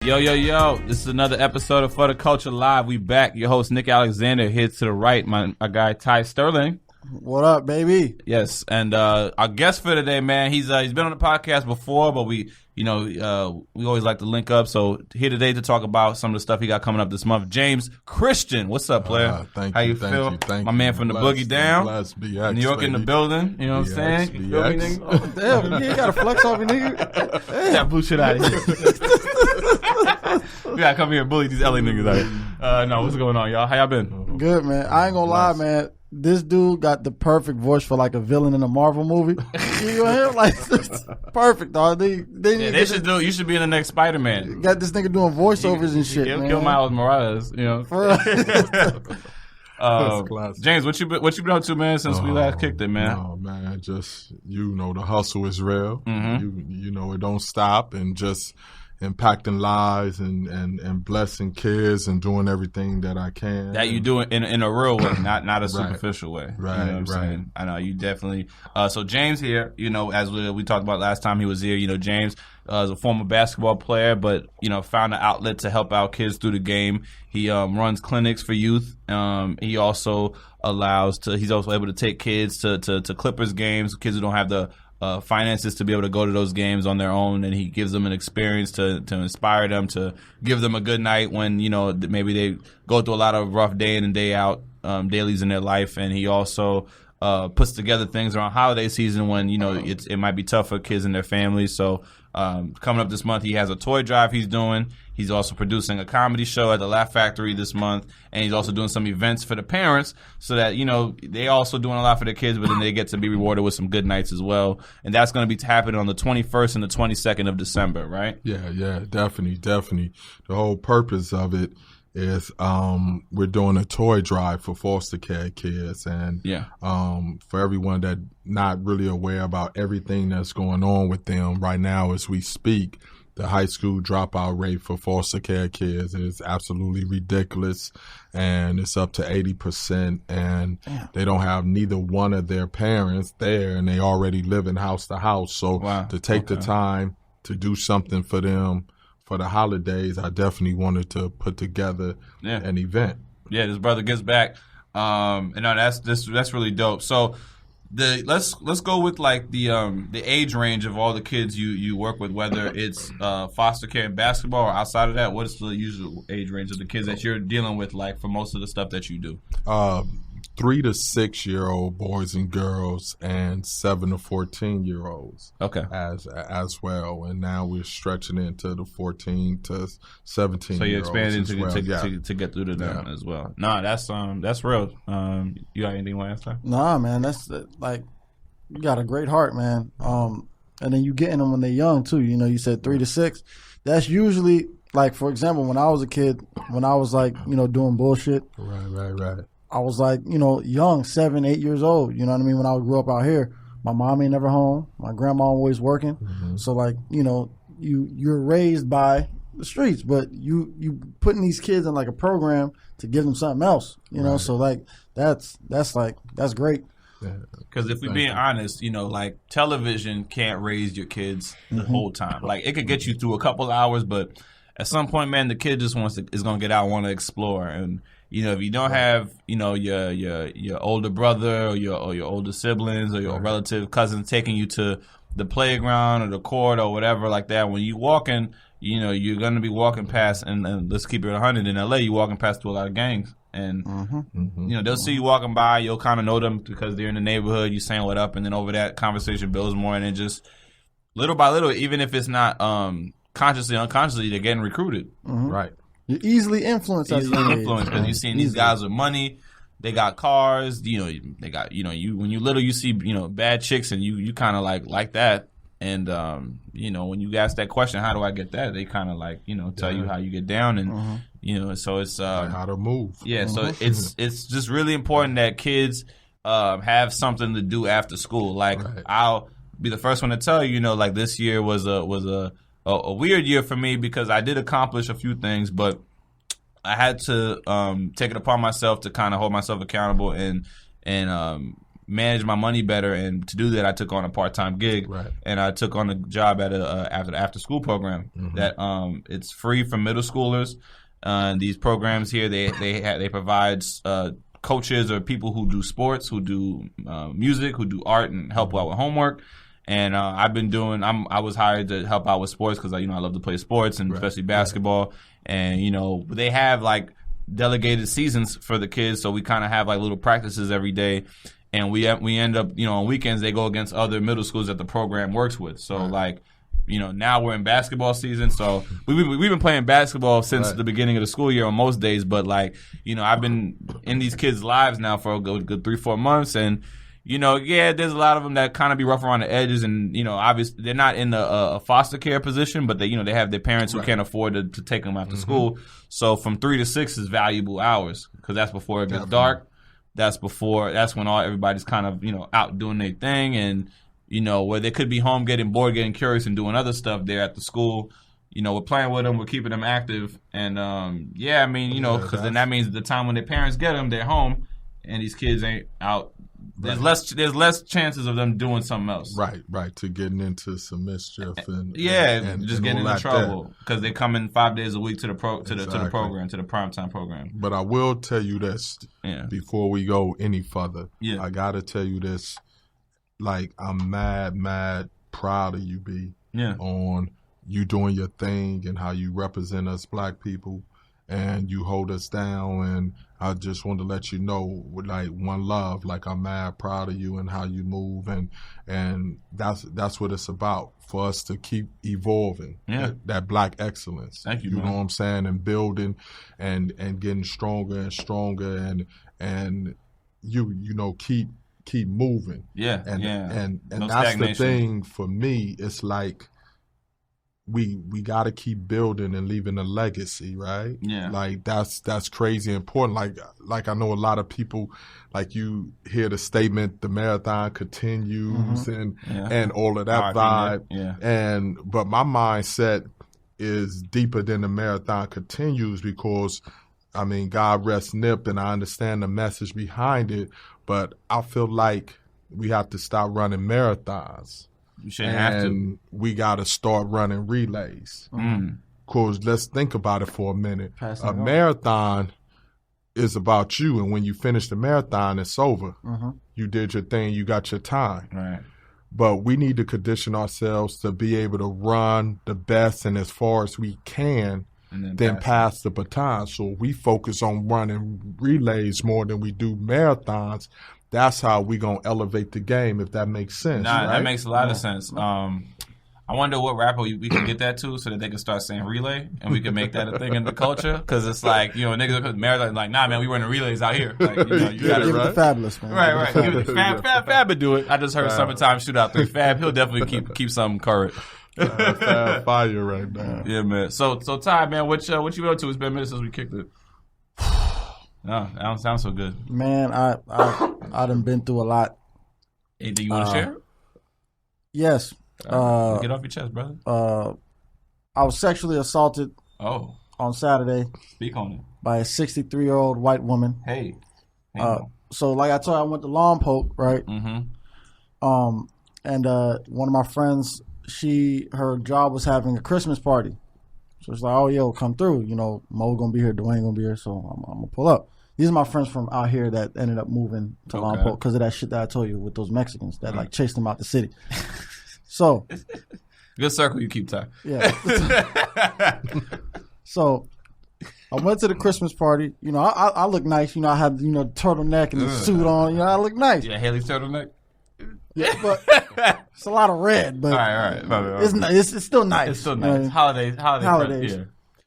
Yo, this is another episode of For the Culture Live. We back. Your host, Nick Alexander, here to the right, my guy, Ty Sterling. What up, baby? Yes, and our guest for today, man, he's been on the podcast before, but we always like to link up. So here today to talk about some of the stuff he got coming up this month. James Christian, what's up, player? Thank How you feel? Thank my you. man from the Boogie Down, BX, New York baby. in the building. You know what I'm saying? You feel me, BX. nigga? Oh, damn, you ain't got to flex off me, nigga. Get that blue shit out of here. We gotta come here and bully these LA niggas out here. No, what's going on, y'all? How y'all been? Good, man. I ain't gonna lie, man. This dude got the perfect voice for like a villain in a Marvel movie. You know him? Like, it's perfect, dog. You should be in the next Spider-Man. Got this nigga doing voiceovers and shit, man. Kill Miles Morales, you know. For real. James, what you been up to, man, since we last kicked it, man? Oh, man, just, the hustle is real. Mm-hmm. You know, it don't stop, and just impacting lives and blessing kids and doing everything that I can. That you do it in a real way, not a superficial way. Right, you know what I'm saying? I know you definitely. So James here, as we talked about last time he was here, James is a former basketball player, but found an outlet to help out kids through the game. He runs clinics for youth. He also he's also able to take kids to Clippers games, kids who don't have the finances to be able to go to those games on their own, and he gives them an experience to inspire them, to give them a good night when maybe they go through a lot of rough day in and day out dailies in their life. And he also puts together things around holiday season when it might be tough for kids and their families. So coming up this month, he has a toy drive he's doing. He's also producing a comedy show at the Laugh Factory this month, and he's also doing some events for the parents so that, they also doing a lot for their kids, but then they get to be rewarded with some good nights as well. And that's going to be happening on the 21st and the 22nd of December, right? Yeah, definitely. The whole purpose of it is we're doing a toy drive for foster care kids, and for everyone that not really aware about everything that's going on with them right now as we speak. The high school dropout rate for foster care kids is absolutely ridiculous, and it's up to 80%, and they don't have neither one of their parents there, and they already live in house to house. So to take the time to do something for them for the holidays, I definitely wanted to put together an event. Yeah, this brother gives back, and that's really dope. So. Let's go with like the age range of all the kids you work with, whether it's foster care and basketball or outside of that. What is the usual age range of the kids that you're dealing with, like for most of the stuff that you do? 3 to 6 year old boys and girls, and 7 to 14 year olds. Okay. As well, and now we're stretching into the 14 to 17. So you're expanding to get through to them as well. Nah, that's real. You got anything last time? Nah, man, that's like you got a great heart, man. And then you getting them when they're young too. You said 3 to 6. That's usually like, for example, when I was a kid, when I was like doing bullshit. Right. I was like, young, 7, 8 years old. You know what I mean? When I grew up out here, my mom ain't never home. My grandma always working. Mm-hmm. So like, you're raised by the streets, but you putting these kids in like a program to give them something else. You know, so like that's great. Because if we're being honest, like television can't raise your kids the whole time. Like it could get you through a couple hours, but at some point, man, the kid just is gonna get out, want to explore. And if you don't have your older brother or your older siblings or your relative cousins taking you to the playground or the court or whatever like that, when you walking, you're gonna be walking past, and let's keep it 100 in LA, you're walking past to a lot of gangs. And they'll see you walking by, you'll kind of know them because they're in the neighborhood, you saying what up, and then over that conversation builds more, and then just little by little, even if it's not consciously, unconsciously, they're getting recruited. Right. You're easily influenced. Because you're seeing these guys with money, they got cars, they got, you when you little, you see, bad chicks, and you kind of like that. And, when you ask that question, how do I get that? They kind of tell you how you get down, and, so it's how to move. Yeah. So it's just really important that kids have something to do after school. Like I'll be the first one to tell you, like this year was a weird year for me because I did accomplish a few things, but I had to take it upon myself to kind of hold myself accountable and manage my money better, and to do that, I took on a part-time gig, and I took on a job at after-school program that it's free for middle schoolers. These programs here, they provide coaches or people who do sports, who do music, who do art, and help out with homework. And I was hired to help out with sports because I love to play sports, and especially basketball. And they have like delegated seasons for the kids, so we kind of have like little practices every day. And we end up, on weekends, they go against other middle schools that the program works with. So, now we're in basketball season. So, we've been playing basketball since the beginning of the school year on most days. But, I've been in these kids' lives now for a good 3-4 months. And, there's a lot of them that kind of be rough around the edges. And, obviously, they're not in a foster care position, but they have their parents who can't afford to take them after school. So, from 3 to 6 is valuable hours because that's before it gets dark. That's when everybody's kind of, out doing their thing, and, where they could be home getting bored, getting curious, and doing other stuff there at the school. We're playing with them, we're keeping them active. And, because then that means the time when their parents get them, they're home, and these kids ain't out. There's less chances of them doing something else. Right, to getting into some mischief and just getting into trouble because they come in 5 days a week to the program, to the primetime program. But I will tell you this before we go any further. I gotta tell you this, I'm mad proud of you, B. On you doing your thing and how you represent us black people and you hold us down. And I just want to let you know, one love, I'm mad proud of you and how you move, and that's what it's about, for us to keep evolving that black excellence. Thank you, you man. know what I'm saying, and building and getting stronger and stronger, and you keep moving. And no that's the thing for me. It's we got to keep building and leaving a legacy, right? That's crazy important. Like I know a lot of people, you hear the statement, the marathon continues and all of that vibe. But my mindset is deeper than the marathon continues, because God rest Nip, and I understand the message behind it, but I feel like we have to stop running marathons. You shouldn't have to. We got to start running relays. Because let's think about it for a minute. A marathon is about you, and when you finish the marathon, it's over. You did your thing, you got your time. Right. But we need to condition ourselves to be able to run the best and as far as we can, then pass the baton. So we focus on running relays more than we do marathons. That's how we going to elevate the game, if that makes sense. Nah, right? That makes a lot of sense. I wonder what rapper we can get that to so that they can start saying relay and we can make that a thing in the culture. Because it's niggas marathon nah, man, we running relays out here. You got it, give it to Fabulous, man. Right. Give it to Fab would do it. I just heard Summertime Shootout 3. Fab, he'll definitely keep something current. Fab fire right now. Yeah, man. So Ty, man, what you been up to? It's been a minute since we kicked it. No, that don't sound so good. Man, I done been through a lot. Anything you want to share? Yes. Get off your chest, brother. I was sexually assaulted on Saturday. Speak on it. By a 63-year-old white woman. Hey. So like I told you, I went to Lompoc, right? And one of my friends, her job was having a Christmas party. So it's like, oh, yo, come through. Mo gonna be here, Dwayne gonna be here, so I'm gonna pull up. These are my friends from out here that ended up moving to Lompoc because of that shit that I told you with those Mexicans that chased them out the city. So good circle you keep, Ty. Yeah. So I went to the Christmas party. I look nice. I had the turtleneck and the suit on. I look nice. Yeah, Haley's turtleneck. Yeah, but it's a lot of red. But all right. It's still nice. It's still nice. Holidays.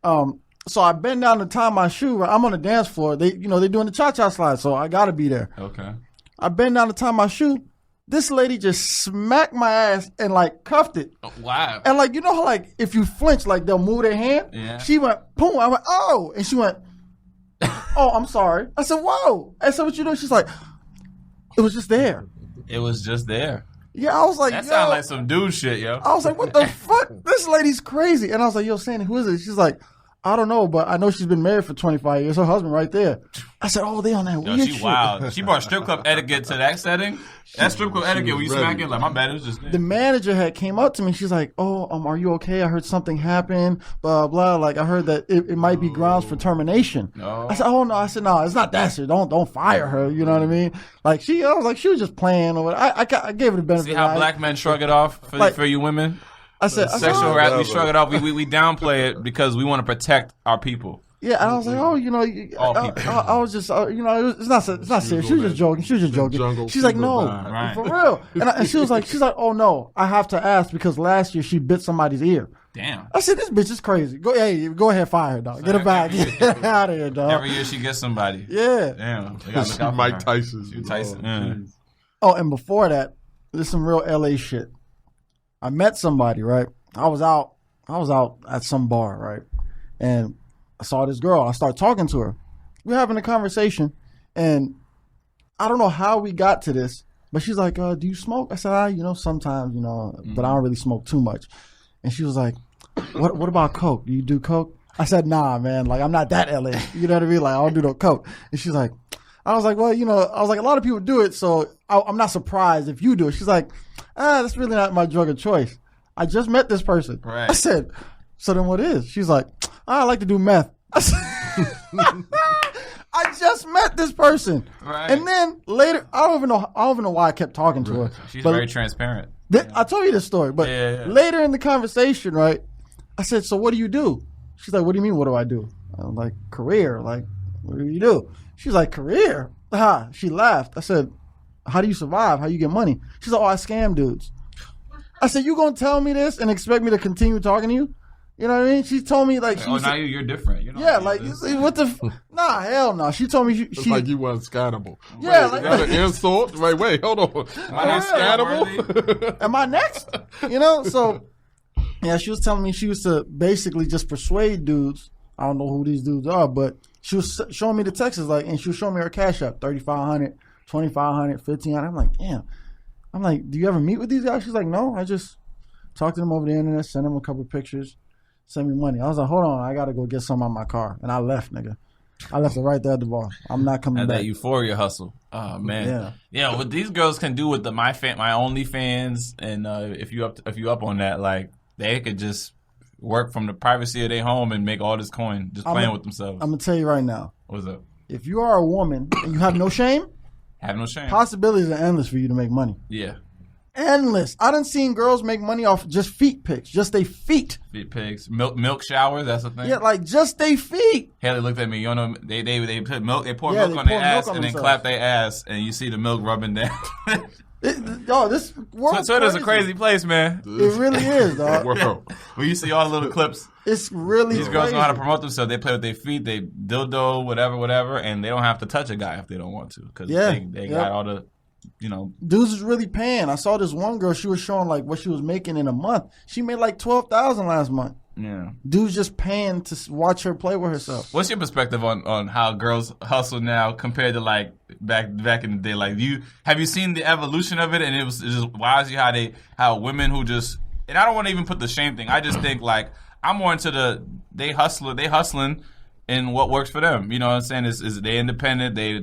Yeah. So I bend down to tie my shoe. I'm on the dance floor. They doing the cha-cha slide, so I gotta be there. Okay. I bend down to tie my shoe. This lady just smacked my ass and cuffed it. Oh, wow. And how if you flinch, they'll move their hand. Yeah. She went boom. I went oh, and she went, oh, I'm sorry. I said whoa. I said what you doing? She's like, it was just there. It was just there. Yeah, I was like, that sounds like some dude shit, yo. I was like, what the fuck? This lady's crazy. And I was like, yo, Sandy, who is it? She's like, I don't know, but I know she's been married for 25 years. Her husband right there. I said, oh, they on that weird shit. Wow. She brought strip club etiquette to that setting. That strip club etiquette where you smack it like, my bad, it was just there. The manager had came up to me. She's like, oh, are you okay? I heard something happened, blah, blah. Like, I heard that it might be grounds for termination. No. I said, oh, no. I said, no, it's not that shit. Don't fire her. You know what I mean? Like, I was like, she was just playing or whatever. I gave her the benefit. See how black men shrug it off for you women? I said, sexual harassment, we shrug it off. We downplay it because we want to protect our people. Yeah, and I was like, oh, you know, I was just, you know, it's not serious. She was just joking. She's like, no, for real. And she's like, oh no, I have to ask because last year she bit somebody's ear. Damn. I said, this bitch is crazy. Go ahead, fire her, dog. Get her back. Get her out of here, dog. Every year she gets somebody. Yeah. Damn. She Mike Tyson. She Tyson. Oh, and before that, there's some real LA shit. I met somebody, right? I was out at some bar, right? And I saw this girl. I started talking to her. We're having a conversation, and I don't know how we got to this, but she's like, do you smoke? I said, sometimes, but I don't really smoke too much. And she was like, what about coke? Do you do coke? I said, nah, man. Like, I'm not that LA. You know what I mean? Like, I don't do no coke. And she's like, I was like, well, a lot of people do it, so I'm not surprised if you do it. She's like, that's really not my drug of choice. I just met this person. Right. I said, so then what is? She's like, I like to do meth. I said, I just met this person. Right. And then later, I don't even know why I kept talking to her. She's very transparent. I told you this story, but later in the conversation, right, I said, so what do you do? She's like, what do you mean, what do I do? I'm like, career. Like, what do you do? She's like, career? She laughed. I said, how do you survive? How you get money? She's like, oh, I scam dudes. I said, you gonna tell me this and expect me to continue talking to you? You know what I mean? She told me like, now you're different. What the? Nah, hell no. She told me it's like you weren't scannable. Yeah, like an insult. Wait, hold on. Am I scannable? Am I next? So yeah, she was telling me she used to basically just persuade dudes. I don't know who these dudes are, but she was showing me the texts and she was showing me her cash app, 3,500, 2,500, 1,500. I'm like, damn. I'm like, do you ever meet with these guys? She's like, no, I just talk to them over the internet, send them a couple of pictures, send me money. I was like, hold on, I got to go get some on my car. And I left, nigga. I left it right there at the bar. I'm not coming back. That euphoria hustle. Oh, man. Yeah, what these girls can do with my OnlyFans, and if you up on that, like, they could just work from the privacy of their home and make all this coin just playing with themselves. I'm going to tell you right now. What's up? If you are a woman and you have no shame, possibilities are endless for you to make money. Yeah. Endless. I done seen girls make money off just feet pics. Just they feet. Feet pics. Milk showers, that's the thing? Yeah, like just they feet. Haley looked at me. They put milk, they pour milk on their ass and then clap their ass and you see the milk rubbing down. This world Twitter's a crazy place, man. It really is, dog. When you see all the little clips. It's really These girls know how to promote themselves. They play with their feet, they dildo, whatever, and they don't have to touch a guy if they don't want to. Because they got all the, Dudes is really paying. I saw this one girl, she was showing like what she was making in a month. She made like $12,000 last month. Yeah. Dudes just paying to watch her play with herself. What's your perspective on how girls hustle now compared to like back in the day? Like, have you seen the evolution of it? And it's just wild how women who just, and I don't want to even put the shame thing. I just think like I'm more into they hustling in what works for them. You know what I'm saying? Is they independent? They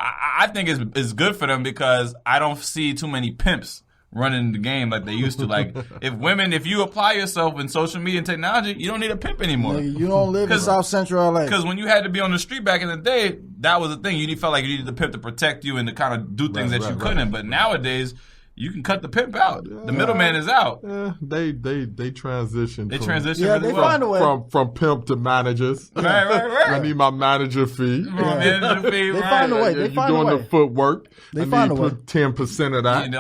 I think it's good for them because I don't see too many pimps running the game like they used to. Like, if you apply yourself in social media and technology, you don't need a pimp anymore. You don't live in South Central LA. Because when you had to be on the street back in the day, that was the thing. You felt like you needed the pimp to protect you and to kind of do things that you couldn't. But nowadays, you can cut the pimp out. The middleman is out. Yeah, they transition. They transition really well. Find a way. From pimp to managers. Right. I need my manager fee. Manager fee, They find a way. You're doing the footwork. They find a way. 10% of that.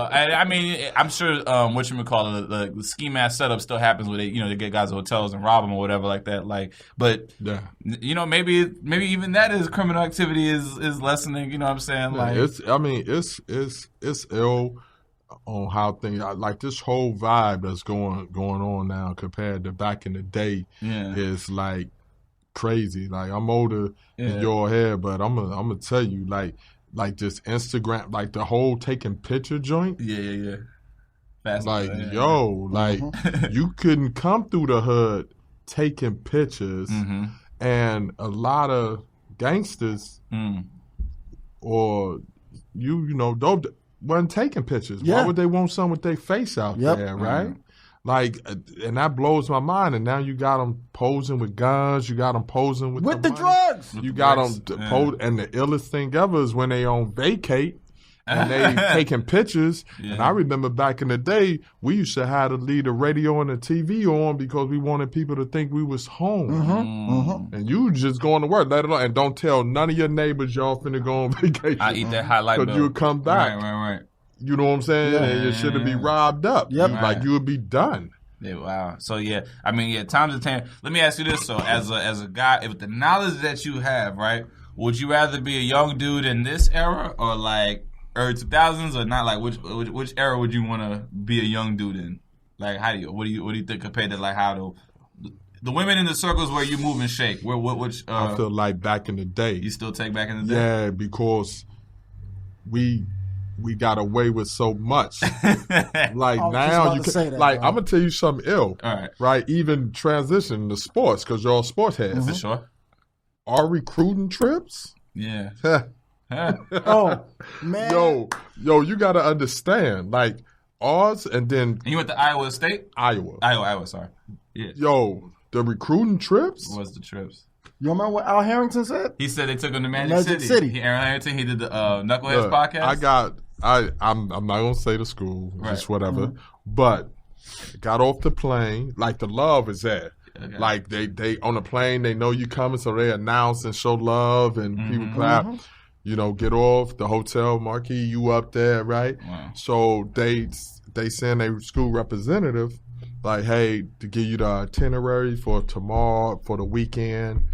I mean, I'm sure the ski mask setup still happens where they get guys at hotels and rob them or whatever like that. Like, but maybe even that is criminal activity is lessening. You know what I'm saying? Like, it's ill on how things like this whole vibe that's going on now compared to back in the day is like crazy. Like, I'm older than your head, but I'm gonna tell you like this Instagram, like the whole taking picture joint. Yeah. Like, you couldn't come through the hood taking pictures, and a lot of gangsters or you know, wasn't taking pictures. Why would they want some with their face out there, right? Like, and that blows my mind. And now you got them posing with guns. You got them posing with the drugs. You got them and the illest thing ever is when they on vacate and they taking pictures. And I remember back in the day, we used to have to leave the radio and the TV on because we wanted people to think we was home. And you just going to work, let it alone, and don't tell none of your neighbors y'all finna go on vacation. I eat that highlight because you'll come back. Right. You know what I'm saying? And you should be robbed up. Like you would be done. Yeah, wow. So I mean, times are 10. Let me ask you this: so as a guy, with the knowledge that you have, right? Would you rather be a young dude in this era or like early 2000s, or not? Like which era would you want to be a young dude in? Like what do you think compared to like how the women in the circles where you move and shake? Which I feel like back in the day. You still take back in the day? Yeah, because we got away with so much. Like now, you can, like I'm gonna tell you something ill. All right? Even transition to sports because you're all sports heads. For sure. Our recruiting trips. Yeah. Oh man. Yo, you gotta understand. Like ours, and then you went to Iowa State. Iowa. Sorry. Yeah. Yo, the recruiting trips. What was the trips? You remember what Al Harrington said? He said they took him to Magic City. Aaron Harrington. He did the Knuckleheads podcast. I'm not gonna say the school, just whatever. But got off the plane. Like the love is there. Okay. Like they on the plane, they know you coming, so they announce and show love, and people clap. You know, get off the hotel marquee. You up there, right? Wow. So they send a school representative. Like, hey, to give you the itinerary for tomorrow, for the weekend.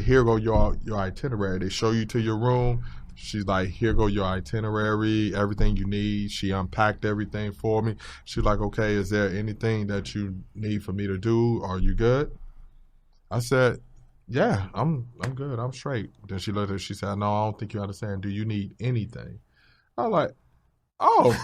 Here go your itinerary. They show you to your room. She's like, here go your itinerary, everything you need. She unpacked everything for me. She's like, okay, is there anything that you need for me to do? Are you good? I said, yeah, I'm good. I'm straight. Then she looked at her. She said, no, I don't think you understand. Do you need anything? I was like, oh.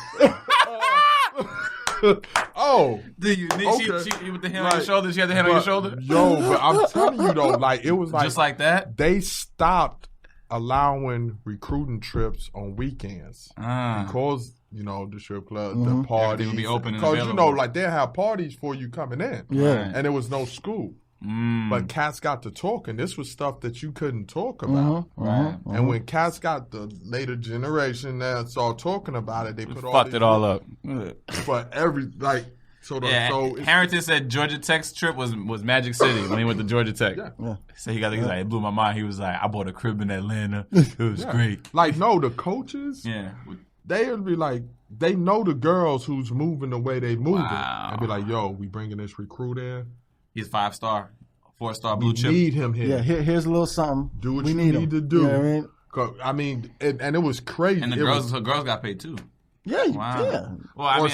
Oh, do you need she with the hand on your shoulder? She had the hand on your shoulder. Yo, but I'm telling you though, like it was like just like that. They stopped allowing recruiting trips on weekends because you know the strip club, the parties would be open because you know like they have parties for you coming in, and there was no school. But cats got to talking. This was stuff that you couldn't talk about. And when cats got the later generation that started talking about it, they put fucked it all up. But Harrington said Georgia Tech's trip was Magic City when he went to Georgia Tech. So he like, it blew my mind. He was like, I bought a crib in Atlanta. It was great. Like, no, the coaches, they would be like, they know the girls who's moving the way they moving. And be like, yo, we bringing this recruit in. He's 5-star, 4-star blue chip. We need him here. Yeah, here's a little something. Do what you need to do. You know what I mean? And it was crazy. And the girls got paid too. Yeah, yeah. Well, I mean,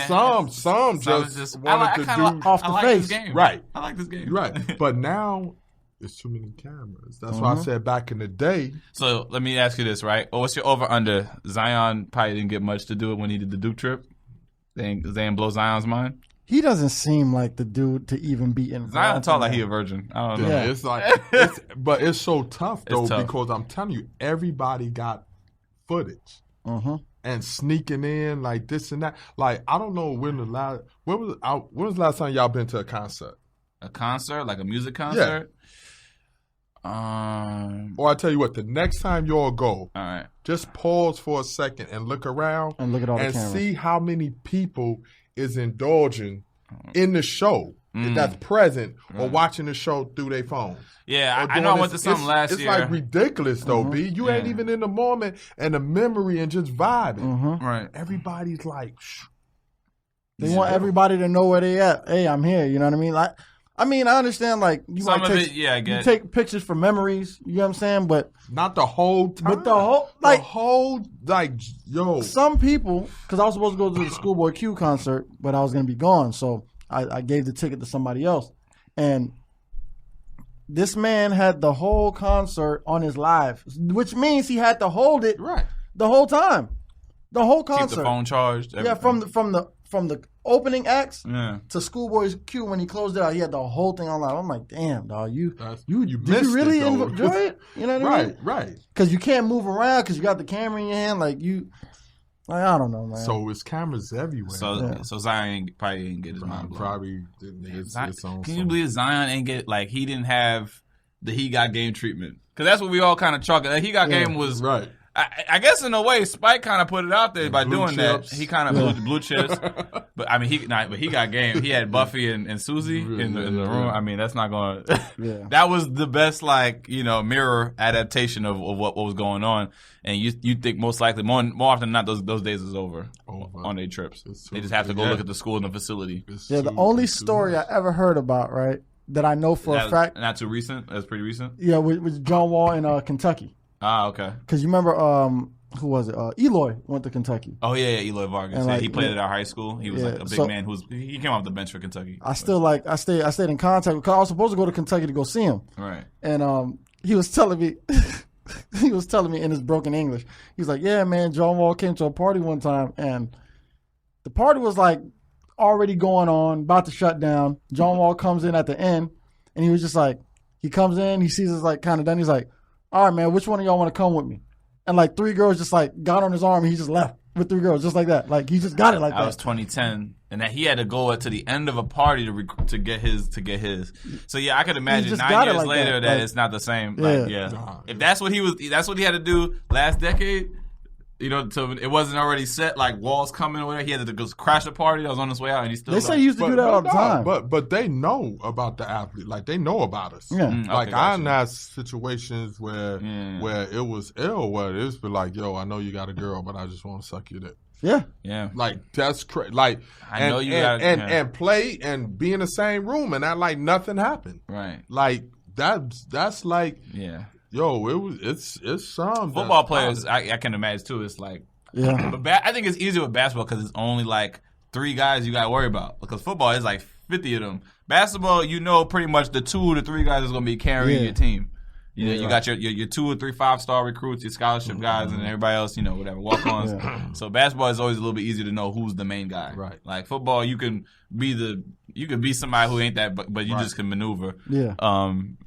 some just wanted to do off the face. This game. Right. I like this game. Right. But now it's too many cameras. That's why I said back in the day. So let me ask you this, right? What's your over under? Zion probably didn't get much to do it when he did the Duke trip. They didn't blow Zion's mind. He doesn't seem like the dude to even be involved. Zion talk like he a virgin. I don't know. Yeah, it's like, but it's so tough though because I'm telling you, everybody got footage and sneaking in like this and that. Like I don't know when was the last time y'all been to a concert? A concert, like a music concert. Yeah. Or I tell you what, the next time y'all go, all right, just pause for a second and look around and look at all the cameras. See how many people is indulging in the show that's present or watching the show through their phones. Yeah, I know I went to something last year. It's like ridiculous though, B. You ain't even in the moment and the memory and just vibing. Right. Everybody's like, they want everybody to know where they at. Hey, I'm here. You know what I mean? Like, I understand. Like, you some might of take, it, I get. You take pictures for memories. You know what I'm saying? But not the whole time. But the whole, yo. Some people, because I was supposed to go to the Schoolboy Q concert, but I was going to be gone, so I gave the ticket to somebody else, and this man had the whole concert on his live, which means he had to hold it the whole time. The whole concert. Keep the phone charged. Everything. Yeah, from the opening acts Yeah. to Schoolboy's Q when he closed it out. He had the whole thing online. I'm like, damn, dog, you missed really it, though. enjoy it? You know what I mean? Right. Because you can't move around because you got the camera in your hand. Like I don't know, man. So it's cameras everywhere. So Zion probably didn't get his mind blown. Probably didn't get his own. Can you believe Zion ain't get like he didn't have the he got game treatment? Because that's what we all kind of chalk it. Like, he got game was right. I guess in a way, Spike kind of put it out there by doing chips. that. He kind of blew blue chips, but I mean, he got game. He had Buffy and Susie in the room. I mean, that's not going. Yeah. That was the best, mirror adaptation of what was going on. And you think most likely, more often than not, those days is over on their trips. They just have to go look at the school and the facility. The only story I ever heard about, right, that I know for a fact, not too recent. That's pretty recent. Yeah, with John Wall in Kentucky. Ah, okay. Because you remember, who was it? Eloy went to Kentucky. Oh yeah, Eloy Vargas. And, he played at our high school. He was a big man he came off the bench for Kentucky. I stayed in contact because I was supposed to go to Kentucky to go see him. Right. And he was telling me in his broken English. He was like, "Yeah, man, John Wall came to a party one time, and the party was like already going on, about to shut down. John Wall comes in at the end, and he was just like, he comes in, he sees us like kind of done. He's like, all right, man, which one of y'all want to come with me? And like 3 girls just like got on his arm and he just left with 3 girls just like that. Like he just got it like that. That was 2010, and that he had to go to the end of a party to get his. So yeah, I could imagine 9 years later that it's not the same. If that's what he had to do last decade. So it wasn't already set, like walls coming or whatever. He had to go crash a party that was on his way out, and he still. They say he used to do that all the time. But they know about the athlete, like they know about us. Yeah, I'm not situations where it was ill, where it's been like, yo, I know you got a girl, but I just want to suck your dick. Yeah. Like that's crazy. Like I know you and play and be in the same room and act like nothing happened. Right. Like that's like Yo, it's some football players. I can imagine too. It's like, but I think it's easier with basketball because it's only like 3 guys you got to worry about. Because football is like 50 of them. Basketball, pretty much the 2 to 3 guys is going to be carrying your team. You got your 2 or 3 5-star recruits, your scholarship guys, and everybody else, whatever, walk-ons. So basketball is always a little bit easier to know who's the main guy. Right. Like football, you can be somebody who ain't that, but you just can maneuver. Yeah.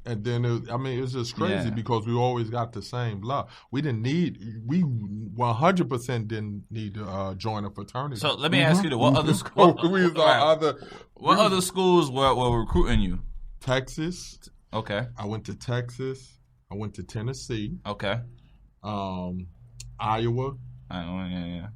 And then it's just crazy because we always got the same love. We 100% didn't need to join a fraternity. So let me ask you this: what other schools? What other schools were recruiting you? Texas. Okay. I went to Texas. I went to Tennessee. Okay. Iowa. Yeah.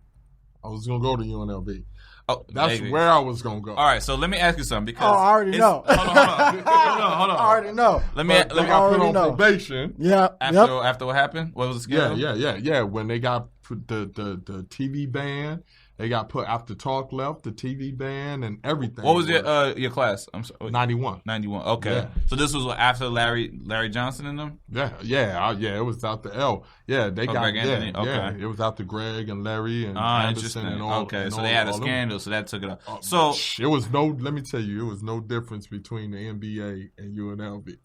I was gonna go to UNLV. Oh, that's where I was gonna go. All right, so let me ask you something because I already know. Hold on. I already know. Let me put on probation. Yeah. After what happened? What was the scandal? Yeah. When they got the TV ban, they got put after Talk left, the TV ban and everything. What was your class? I'm sorry. 91. 91. Okay. Yeah. So this was after Larry Johnson and them? Yeah. It was after L. Yeah, they got Greg Anthony. Okay. Yeah, it was after Greg and Larry and Anderson and all. Okay, so they had a scandal, so that took it up. So it was let me tell you, it was no difference between the NBA and UNLV.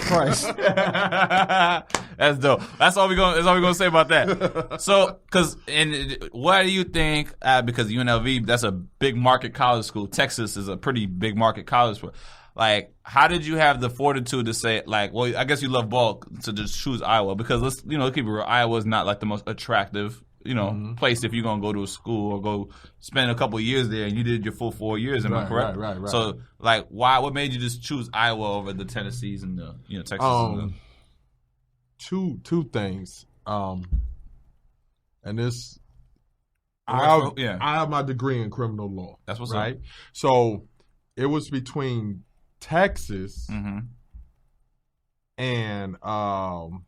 Christ. That's dope. That's all we're gonna say about that. So, why do you think? Because UNLV, that's a big market college school. Texas is a pretty big market college school. Like, how did you have the fortitude to say, like, well, I guess you love ball, to just choose Iowa? Because let's keep it real. Iowa is not like the most attractive, place if you're gonna go to a school or go spend a couple of years there, and you did your full 4 years. Am I correct? Right. So, like, what made you just choose Iowa over the Tennessees and the Texas? Two things. And this. I have my degree in criminal law. That's what's right. Up. So it was between Texas and Iowa.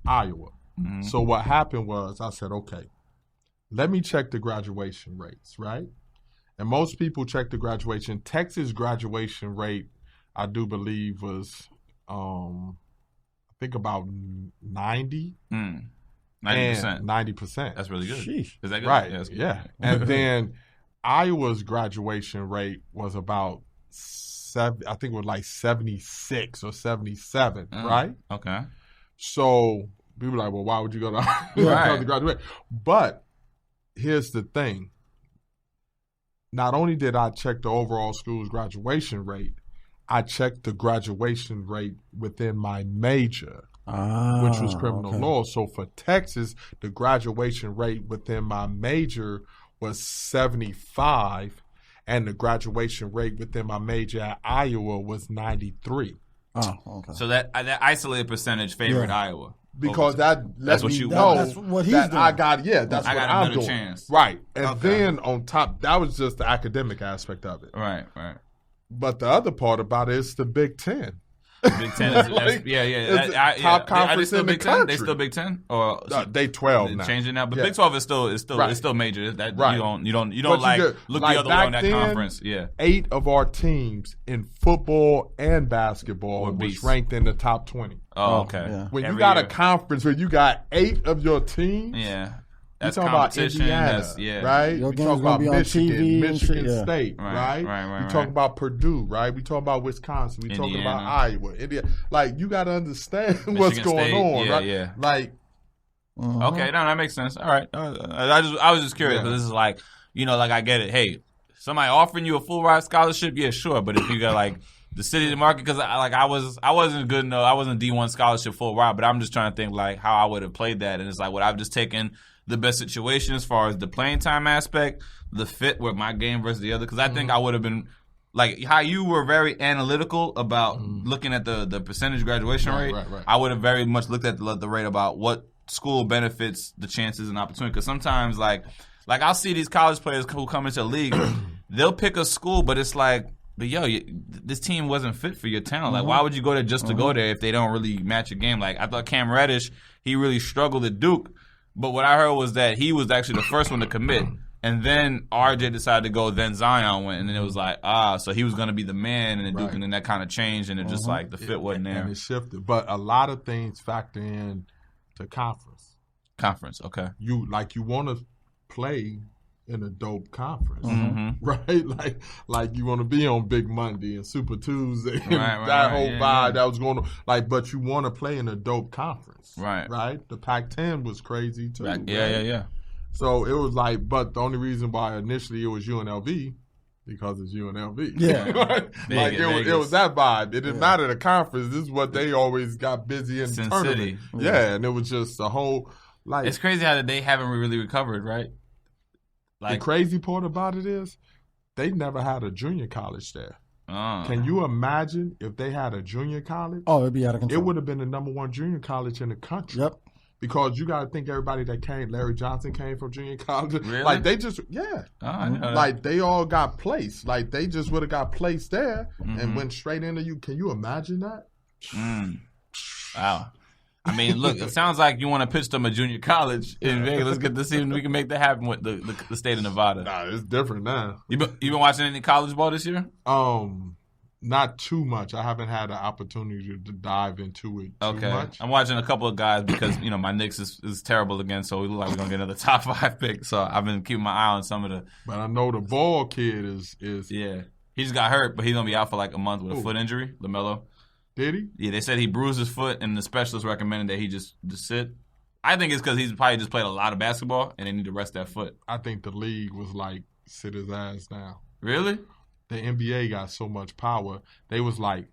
Mm-hmm. So what happened was I said, okay, let me check the graduation rates, right? And most people check the graduation. Texas graduation rate, I do believe, was I think about 90. 90%. 90%. That's really good. Sheesh. Is that good? Right. Yeah. Yeah. And then Iowa's graduation rate was about I think it was like 76 or 77, right? Okay. So people are like, well, why would you go to Right. graduate? But here's the thing. not only did I check the overall school's graduation rate, I checked the graduation rate within my major, which was criminal law. So for Texas, the graduation rate within my major was 75, and the graduation rate within my major at Iowa was 93. Oh, okay. So that isolated percentage favored Iowa. Because that lets me know that's what he's that doing. I got that's what I'm doing. Chance. Right. And then on top, that was just the academic aspect of it. Right. But the other part about it is the Big Ten. Big Ten is top conference in the country. They still Big Ten, or they 12 now. Changing now, but Big 12 is still major. That you don't like look the other way on that conference. Yeah, 8 of our teams in football and basketball was ranked in the top 20. Oh, okay. Yeah. When you got a conference where you got 8 of your teams, that's talking about Indiana, right? You talking about Michigan State, right? We talking about Purdue, right? We talking about Wisconsin. We talking about Iowa, Indiana. Like, you got to understand what's going on, right? Yeah. Like, okay, no, that makes sense. All right, I was just curious because this is like, like I get it. Hey, somebody offering you a full ride scholarship, yeah, sure, but if you got like the city, the market, because I wasn't good enough. I wasn't D1 scholarship full ride, but I'm just trying to think like how I would have played that, and it's like, would I've just taken the best situation as far as the playing time aspect, the fit with my game versus the other, because I think I would have been like how you were very analytical about looking at the percentage graduation rate. Right. I would have very much looked at the rate about what school benefits the chances and opportunity. Because sometimes like I'll see these college players who come into the league, they'll pick a school, but it's like, but this team wasn't fit for your talent. Like, why would you go there just to go there if they don't really match your game? Like, I thought Cam Reddish, he really struggled at Duke. But what I heard was that he was actually the first one to commit. And then RJ decided to go, then Zion went. And then it was like, so he was going to be the man in the Duke. And then that kind of changed. And it just like the fit wasn't there. And it shifted. But a lot of things factor in to conference. Conference, okay. You want to play in a dope conference, right? Like you want to be on Big Monday and Super Tuesday and that whole vibe that was going on. Like, but you want to play in a dope conference, right? The Pac-10 was crazy too. Yeah. So it was like, but the only reason why initially it was UNLV because it's UNLV. Yeah, like it was that vibe. It didn't matter the conference. This is what they always got busy in Sin tournament. City. Yeah, and it was just a whole like. It's crazy how they haven't really recovered, right? Like, the crazy part about it is they never had a junior college there. Can you imagine if they had a junior college? Oh, it'd be out of control. It would have been the number 1 junior college in the country. Yep. Because you got to think everybody that came, Larry Johnson came from junior college. Really? Like they just, I know that. Like they all got placed. Like they just would have got placed there and went straight into you. Can you imagine that? Wow. I mean, look, it sounds like you want to pitch them a junior college in Vegas. Let's get to see if we can make that happen with the state of Nevada. Nah, it's different now. You been watching any college ball this year? Not too much. I haven't had an opportunity to dive into it too much. I'm watching a couple of guys because, my Knicks is terrible again, so we look like we're going to get another top 5 pick. So I've been keeping my eye on some of the... But I know the Ball kid is... Yeah. He just got hurt, but he's going to be out for like a month with a foot injury, LaMelo. Did he? Yeah, they said he bruised his foot, and the specialist recommended that he just sit. I think it's because he's probably just played a lot of basketball, and they need to rest that foot. I think the league was like, sit his ass down. Really? The NBA got so much power. They was like,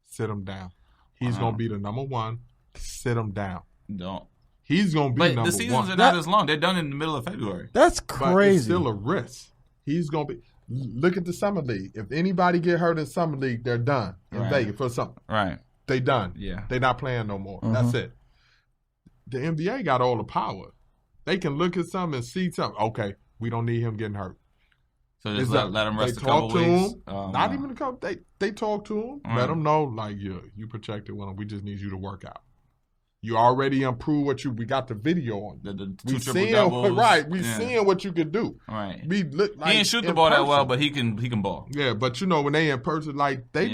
sit him down. He's going to be the number 1. Sit him down. Don't. He's going to be number 1. But the seasons are not as long. They're done in the middle of February. That's crazy. But it's still a risk. He's going to be... Look at the Summer League. If anybody get hurt in Summer League, they're done in Vegas for something. Right. They done. Yeah. They not playing no more. That's it. The NBA got all the power. They can look at something and see something. Okay, we don't need him getting hurt. So just let him rest a couple weeks. Not even a couple. They talk to him. Let him know like you protected one. We just need you to work out. You already improved what we got the video on. The two triple doubles. Right. We seeing what you could do. Right. We look like he ain't shoot the ball that well, but he can ball. Yeah, but when they in person, like they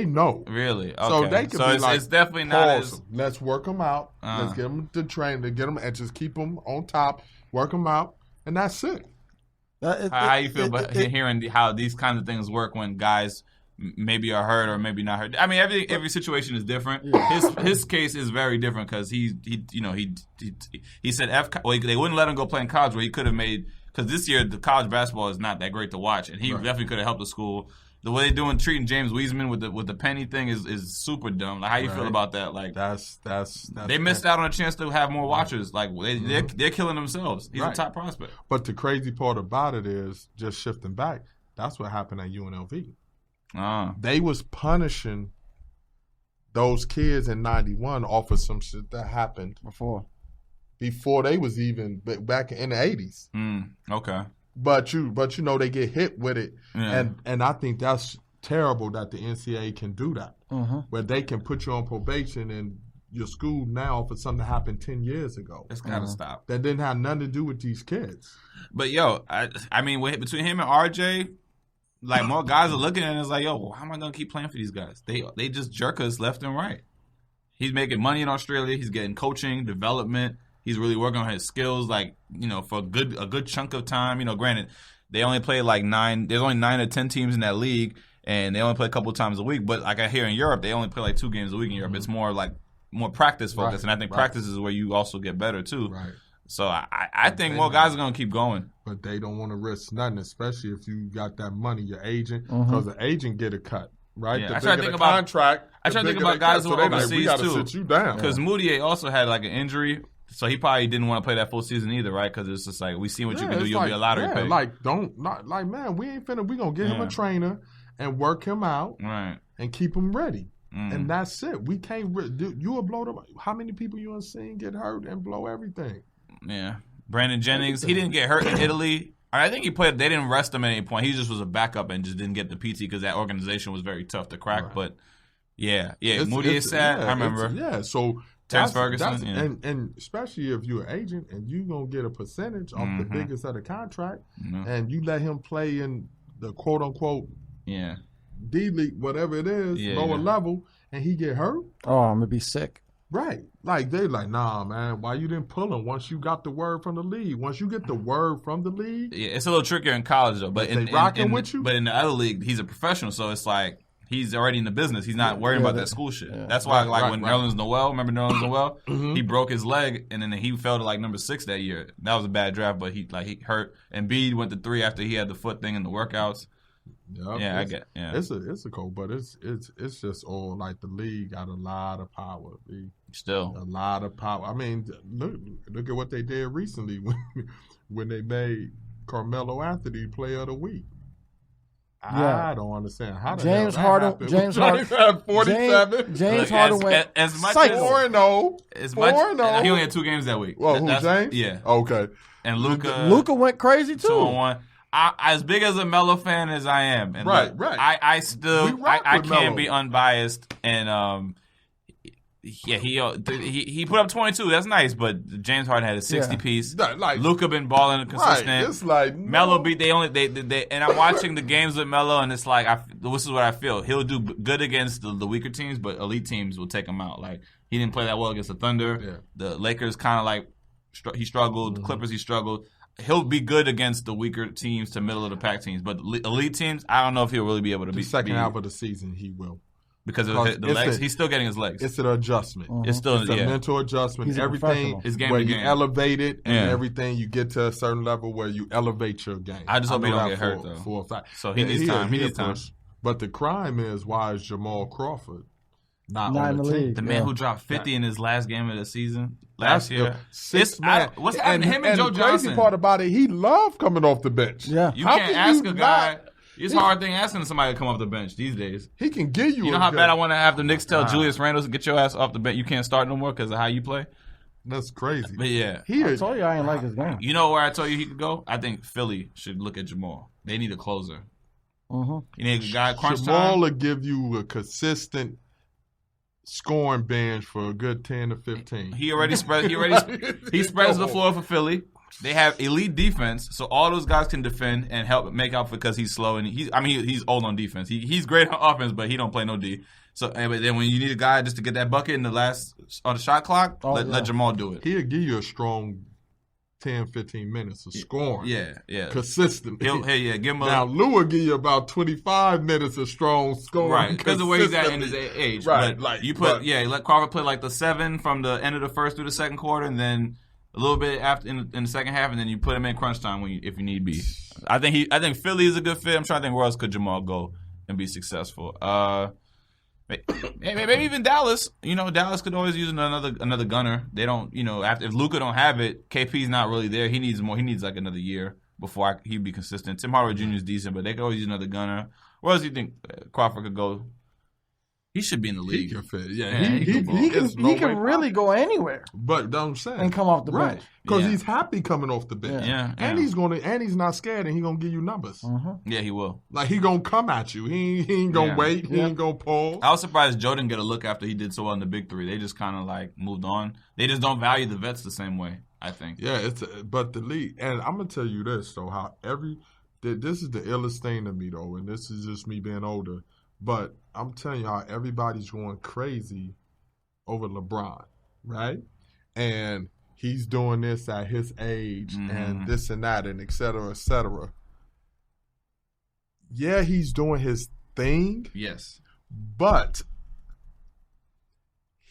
know. Really? Okay. So they can be like, it's definitely not as. Let's work them out. Let's get them to train. To get them and just keep them on top. Work them out, and that's it. How you feel about hearing how these kinds of things work when guys maybe are hurt or maybe not hurt? I mean, every situation is different. Yeah. His case is very different because he said they wouldn't let him go play in college where he could have made because this year the college basketball is not that great to watch, and he definitely could have helped the school. The way they're treating James Wiseman with the penny thing is super dumb. Like, how you feel about that? Like, that's they missed out on a chance to have more watchers. Like, they're killing themselves. He's a top prospect. But the crazy part about it is, just shifting back, that's what happened at UNLV. They was punishing those kids in 91 off of some shit that happened before they was even back in the 80s. Okay. But you know, they get hit with it, and I think that's terrible that the NCAA can do that, where they can put you on probation and your school now for something that happened 10 years ago. It's gotta stop. That didn't have nothing to do with these kids. But I mean, between him and RJ, like, more guys are looking at it and it's like, yo, how am I gonna keep playing for these guys? They just jerk us left and right. He's making money in Australia. He's getting coaching, development. He's really working on his skills, like, you know, for a good chunk of time. You know, granted, they only play like 9. There's only 9 or 10 teams in that league, and they only play a couple of times a week. But like I hear in Europe, they only play like 2 games a week in Europe. It's more practice focused, and I think practice is where you also get better too. Right. So I think more guys are gonna keep going. But they don't want to risk nothing, especially if you got that money, your agent, because the agent get a cut. Right, yeah. I try to think about contract. I try to think about guys who are overseas like, too. Sit you down because Moutier also had like an injury. So he probably didn't want to play that full season either, right? Because it's just like, we see what you can do. You'll be a lottery pick. Man, we gonna get him a trainer and work him out, right? And keep him ready. And that's it. We can't. You will blow them. How many people you have seen get hurt and blow everything? Yeah, Brandon Jennings. He didn't get hurt in Italy. I think he played. They didn't rest him at any point. He just was a backup and just didn't get the PT because that organization was very tough to crack. Right. But Moutier sat. I remember. So. Terrence Ferguson, and especially if you're an agent and you're going to get a percentage off the biggest of the contract, and you let him play in the quote-unquote D-League, whatever it is, lower level, and he get hurt. Oh, I'm going to be sick. Right. Like, they're like, nah, man, why you didn't pull him once you got the word from the league? Once you get the word from the league. Yeah, it's a little trickier in college, though. But with you? But in the other league, he's a professional, so it's like, he's already in the business. He's not worrying about that school shit. Yeah. That's why, when Nerlens Noel, remember Nerlens Noel? He broke his leg, and then he fell to like number 6 that year. That was a bad draft, but he hurt. And Embiid went to 3 after he had the foot thing in the workouts. Yep, it's a cold, but it's just all like the league got a lot of power. Still a lot of power. I mean, look at what they did recently when they made Carmelo Anthony Player of the Week. I don't understand how James Harden. James Harden 47. James Harden went as much 4-0. As much. He only had 2 games that week. Well, James? Yeah. Okay. And Luka went crazy too. 2-1. As big as a Melo fan as I am, and right. I still can't be unbiased, and he put up 22. That's nice, but James Harden had a 60 piece. Like, Luka been balling consistent. Right. It's like Melo beat. They and I'm watching the games with Melo, and it's like this is what I feel. He'll do good against the weaker teams, but elite teams will take him out. Like, he didn't play that well against the Thunder. Yeah. The Lakers kind of like he struggled. The Clippers he struggled. He'll be good against the weaker teams to middle of the pack teams, but elite teams, I don't know if he'll really be able to beat. The second half of the season, he will. Because of the legs, he's still getting his legs. It's an adjustment. It's still a mental adjustment. He's everything is game where to you game. elevate it, and everything you get to a certain level where you elevate your game. I just hope he don't get hurt though. So he needs time. He needs time. But the crime is, why is Jamal Crawford not in on the league? The man who dropped 50 in his last game of the season last year. What's happening to him and Joe Johnson? The crazy part about it, he loved coming off the bench. Yeah, you can't ask a guy. It's a hard thing asking somebody to come off the bench these days. He can give you. You know how bad I want to have the Knicks tell Julius Randle to get your ass off the bench. You can't start no more because of how you play. That's crazy. But yeah, I told you I ain't like his game. You know where I told you he could go? I think Philly should look at Jamal. They need a closer. You need a guy crunch Jamal time. will give you a consistent scoring bench for a good 10 to 15. He spreads the floor for Philly. They have elite defense, so all those guys can defend and help make up because he's slow and he's old on defense. He's great on offense, but he don't play no D. So, but then when you need a guy just to get that bucket in the last on the shot clock, let Jamal do it. He'll give you a strong 10, 15 minutes of scoring. Yeah. Consistently. Give him now, Lou will give you about 25 minutes of strong scoring. Right, because of where he's at in his age. Right, let Crawford play like the 7 from the end of the first through the second quarter, and then a little bit after in the second half, and then you put him in crunch time if you need be. I think Philly is a good fit. I'm trying to think where else could Jamal go and be successful. Maybe even Dallas. Dallas could always use another gunner. They don't. If Luka don't have it, KP's not really there. He needs more. He needs like another year before he'd be consistent. Tim Hardaway Jr. is decent, but they could always use another gunner. Where else do you think Crawford could go? He should be in the league. He can fit. He can really go anywhere. But I'm saying, and come off the bench because he's happy coming off the bench. And he's not scared, and he's gonna give you numbers. Yeah, he will. Like he gonna come at you. He ain't gonna wait. He ain't gonna pause. I was surprised Joe didn't get a look after he did so well in the Big Three. They just kind of like moved on. They just don't value the vets the same way, I think. Yeah, but the league, and I'm gonna tell you this. So this is the illest thing to me though, and this is just me being older. But I'm telling you how everybody's going crazy over LeBron, right? And he's doing this at his age and this and that and et cetera, et cetera. Yeah, he's doing his thing. Yes. But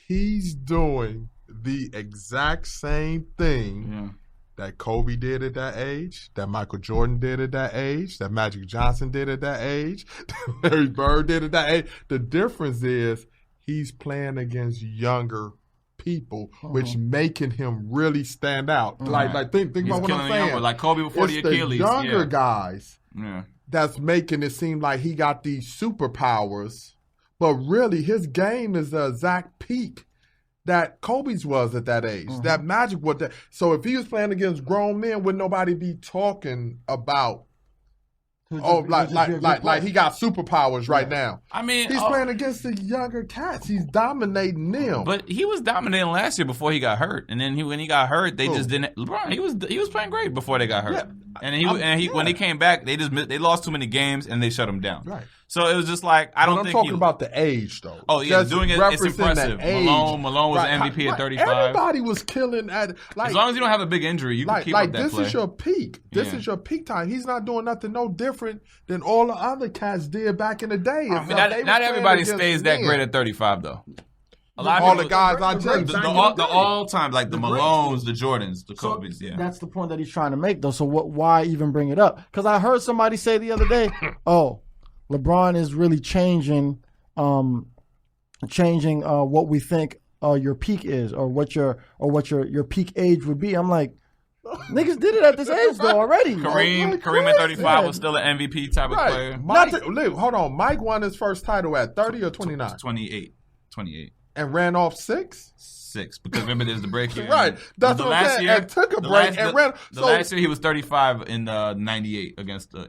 he's doing the exact same thing that Kobe did at that age, that Michael Jordan did at that age, that Magic Johnson did at that age, that Larry Bird did at that age. The difference is he's playing against younger people, which making him really stand out. Like think about what I'm saying. Like Kobe before it's the Achilles. The younger guys Yeah. that's making it seem like he got these superpowers, but really his game is the exact peak that Kobe's was at that age. That Magic was that. So if he was playing against grown men, would nobody be talking about? Like he got superpowers right now. I mean, he's playing against the younger cats. He's dominating them. But he was dominating last year before he got hurt, and then when he got hurt, they just didn't. LeBron, he was playing great before they got hurt, when he came back, they lost too many games and they shut him down. Right. So it was just like I don't I'm think talking about the age though. Oh yeah, doing it, it's impressive. Malone was MVP at 35. Everybody was killing at as long as you don't have a big injury, you can keep up that this play. Is your peak. This is your peak time. He's not doing nothing no different than all the other cats did back in the day. Not everybody stays that great at 35 though. A lot all of the guys I just the all time, like the Malones, the Jordans, the Kobes. So that's the point that he's trying to make though. So why even bring it up? Because I heard somebody say the other day, LeBron is really changing what we think your peak is, or what your peak age would be. I'm like, niggas did it at this age though already. Kareem at 35 was still an MVP type of player. Hold on, Mike won his first title at 30 or 29? 28. And ran off 6? Because remember there's the break year. Right. That's what I'm saying. And took a break and ran. Last year he was 35 in 98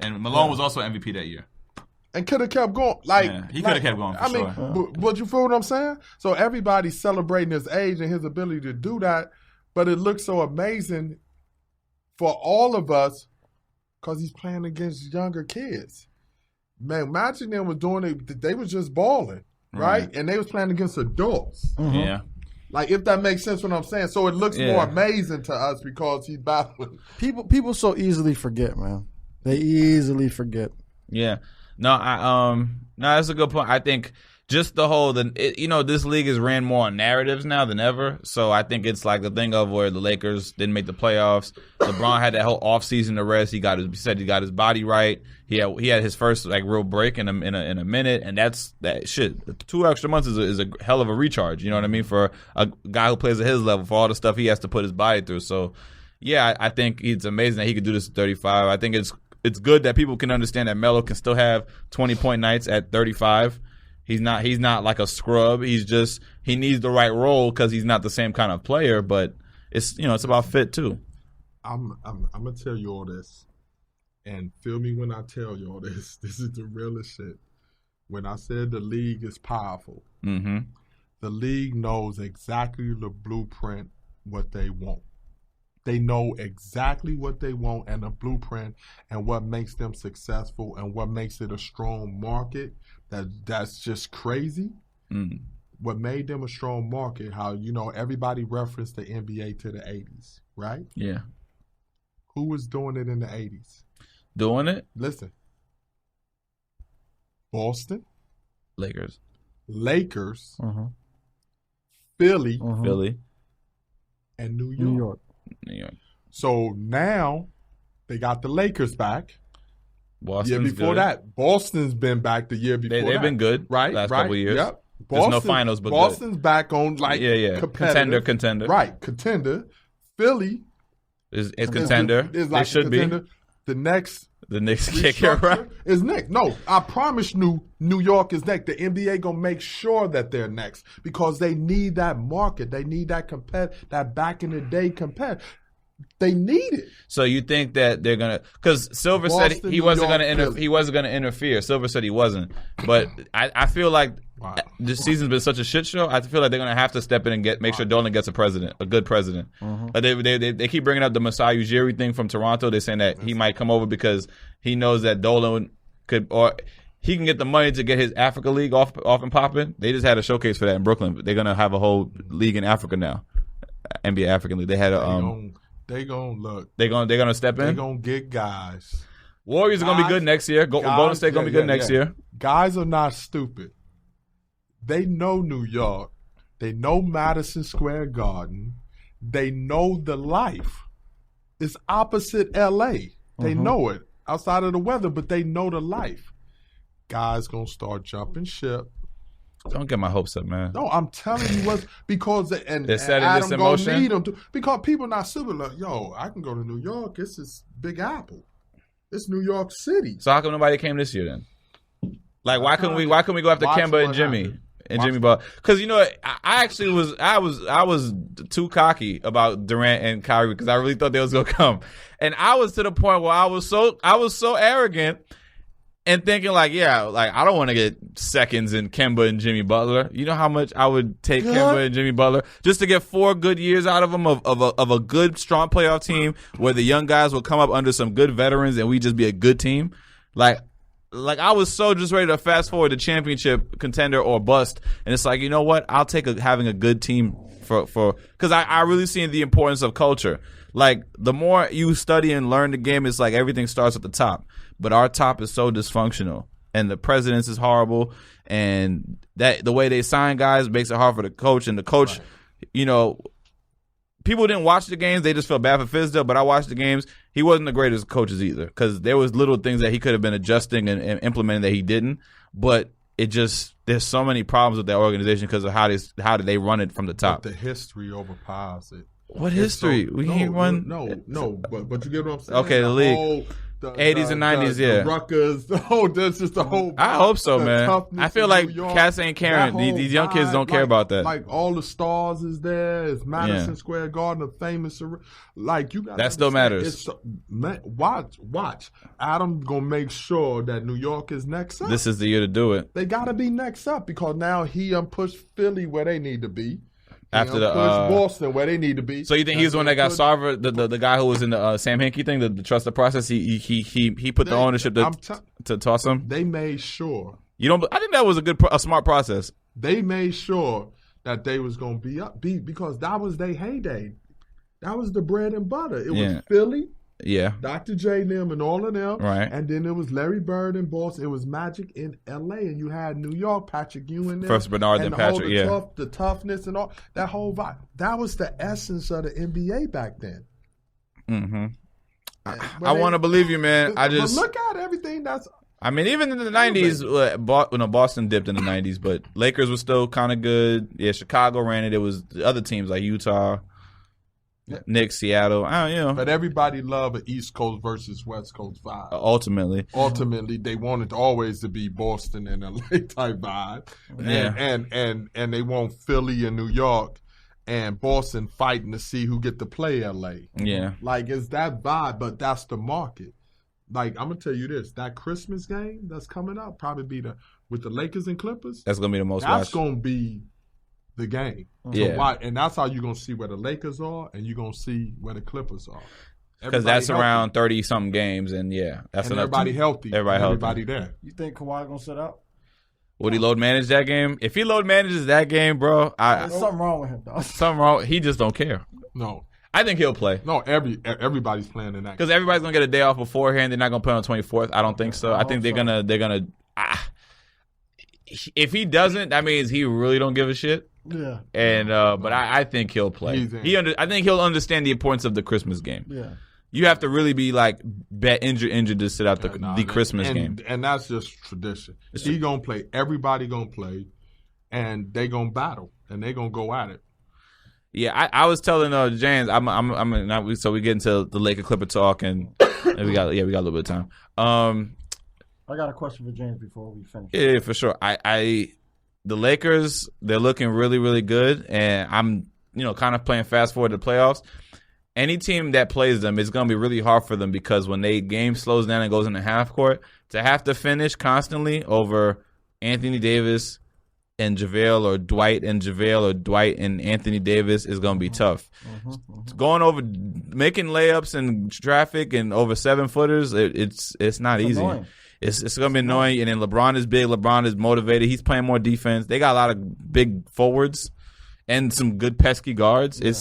and Malone was also MVP that year. And could have kept going. He could have kept going for sure. But you feel what I'm saying? So everybody's celebrating his age and his ability to do that, but it looks so amazing for all of us because he's playing against younger kids. Man, imagine them was doing it. They was just balling, right? And they was playing against adults. Yeah. Like, if that makes sense what I'm saying. So it looks more amazing to us because he's battling. People so easily forget, man. They easily forget. Yeah. No, that's a good point. I think just the whole, this league is ran more on narratives now than ever. So I think it's like the thing of where the Lakers didn't make the playoffs. LeBron had that whole offseason to rest. He got his body right. He had his first like real break in a minute, and that's that shit. 2 extra months is a hell of a recharge. You know what I mean, for a guy who plays at his level, for all the stuff he has to put his body through. So yeah, I think it's amazing that he could do this at 35. I think it's good that people can understand that Melo can still have 20-point nights at 35. He's not like a scrub. He needs the right role because he's not the same kind of player. But it's about fit too. I'm gonna tell you all this, and feel me when I tell you all this. This is the realest shit. When I said the league is powerful, the league knows exactly the blueprint what they want. They know exactly what they want and the blueprint and what makes them successful and what makes it a strong market. That's just crazy. What made them a strong market, how, everybody referenced the NBA to the 80s, right? Yeah. Who was doing it in the 80s? Doing it? Listen. Boston. Lakers. Philly. Philly. And New York. New York. So now they got the Lakers back. Boston's year before good. that, Boston's been back the year before. They've been good, right? Last right. couple of years. Yep. There's no finals, but Boston's good. back on contender. Right, contender. Philly is contender. Is like they should contender. The Knicks kicker, right? Is next. No, I promise you, New York is next. The NBA gonna make sure that they're next because they need that market. They need that that back in the day compet. They need it. So you think that they're gonna? Because Silver said he wasn't gonna he wasn't gonna interfere. Silver said he wasn't, but I feel like this season's been such a shit show. I feel like they're gonna have to step in and make sure Dolan gets a good president. They keep bringing up the Masai Ujiri thing from Toronto. They're saying that he might come over because he knows that Dolan could or he can get the money to get his Africa League off and popping. They just had a showcase for that in Brooklyn. They're gonna have a whole league in Africa now, NBA African League. They had a They gonna look. They're gonna step in. They gonna get guys. Warriors are gonna be good next year. Golden State gonna be good next year. Guys are not stupid. They know New York. They know Madison Square Garden. They know the life. It's opposite L.A. They know it outside of the weather, but they know the life. Guys gonna start jumping ship. Don't get my hopes up, man. No, I'm telling you what's because they're setting Adam this in motion. Gonna need them to, because people not stupid. Like, yo, I can go to New York. It's this Big Apple. It's New York City. So how come nobody came this year then? Like, why couldn't we go after Kemba and Jimmy and Jimmy Butler? Because you know what, I was too cocky about Durant and Kyrie because I really thought they was gonna come, and I was to the point where I was so arrogant. And thinking like I don't want to get seconds in Kemba and Jimmy Butler. You know how much I would take Kemba and Jimmy Butler just to get 4 good years out of them of a good strong playoff team where the young guys will come up under some good veterans and we just be a good team. Like I was so just ready to fast forward to championship contender or bust. And it's like, you know what? I'll take having a good team for because I really seen the importance of culture. Like the more you study and learn the game, it's like everything starts at the top. But our top is so dysfunctional, and the president's is horrible, and that the way they sign guys makes it hard for the coach. And the coach, you know, people didn't watch the games; they just felt bad for Fizdale. But I watched the games; he wasn't the greatest coaches either, because there was little things that he could have been adjusting and implementing that he didn't. But it just there's so many problems with that organization because of how did they run it from the top. But the history overpowers it. What history? We can't run. No. But you get what I'm saying. Okay, the league. The 80s and 90s, the Rutgers, that's just the whole. I hope so, man. I feel like cats ain't caring. These young kids don't care about that. Like all the stars is there. It's Madison Square Garden, a famous. Like you got that still matters. Watch. Adam gonna make sure that New York is next up. This is the year to do it. They gotta be next up because now he pushed Philly where they need to be. After the Boston, where they need to be. So you think he's the one that got Sarver, the guy who was in the Sam Hinkie thing, the trust the process? He put the ownership to toss him. They made sure. I think that was a smart process. They made sure that they was gonna be because that was their heyday. That was the bread and butter. It was Philly. Yeah. Dr. J and them and all of them. Right. And then it was Larry Bird in Boston. It was Magic in LA. And you had New York, Patrick Ewing there. First Bernard, then Patrick, the toughness and all. That whole vibe. That was the essence of the NBA back then. Mm-hmm. I want to believe you, man. But look at everything that's... I mean, even in the 90s, Boston dipped in the 90s, but Lakers were still kind of good. Yeah, Chicago ran it. It was the other teams like Utah... Knicks, Seattle, But everybody loved an East Coast versus West Coast vibe. Ultimately, they wanted always to be Boston and LA type vibe. Yeah. And they want Philly and New York and Boston fighting to see who get to play LA. Yeah. Like, it's that vibe, but that's the market. Like, I'm going to tell you this, that Christmas game that's coming up, probably be with the Lakers and Clippers. That's going to be the most That's going to be the game. Yeah. And that's how you're going to see where the Lakers are and you're going to see where the Clippers are. Because that's healthy. Around 30-something games, and that's and everybody healthy. Everybody there. You think Kawhi going to sit out? Would he load manage that game? If he load manages that game, bro, there's something wrong with him, though. Something wrong. He just don't care. No. I think he'll play. No, everybody's playing in that. Because everybody's going to get a day off beforehand. They're not going to play on the 24th. I don't think so. I think they're gonna. If he doesn't, that means he really don't give a shit. Yeah. And but I think he'll play. I think he'll understand the importance of the Christmas game. Yeah. You have to really be like injured to sit out the Christmas game. And that's just tradition. He gonna play. Everybody gonna play, and they gonna battle, and they gonna go at it. Yeah, I was telling James, so we get into the Laker Clipper talk, and we got a little bit of time. I got a question for James before we finish. Yeah, for sure. The Lakers, they're looking really, really good, and I'm kind of playing fast forward to the playoffs. Any team that plays them, it's going to be really hard for them because when they game slows down and goes into half court, to have to finish constantly over Anthony Davis and JaVale, or Dwight and JaVale, or Dwight and Anthony Davis is going to be tough. Going over, making layups in traffic and over 7-footers, it's not easy. Annoying. It's going to be annoying. And then LeBron is big. LeBron is motivated. He's playing more defense. They got a lot of big forwards and some good pesky guards. Yeah.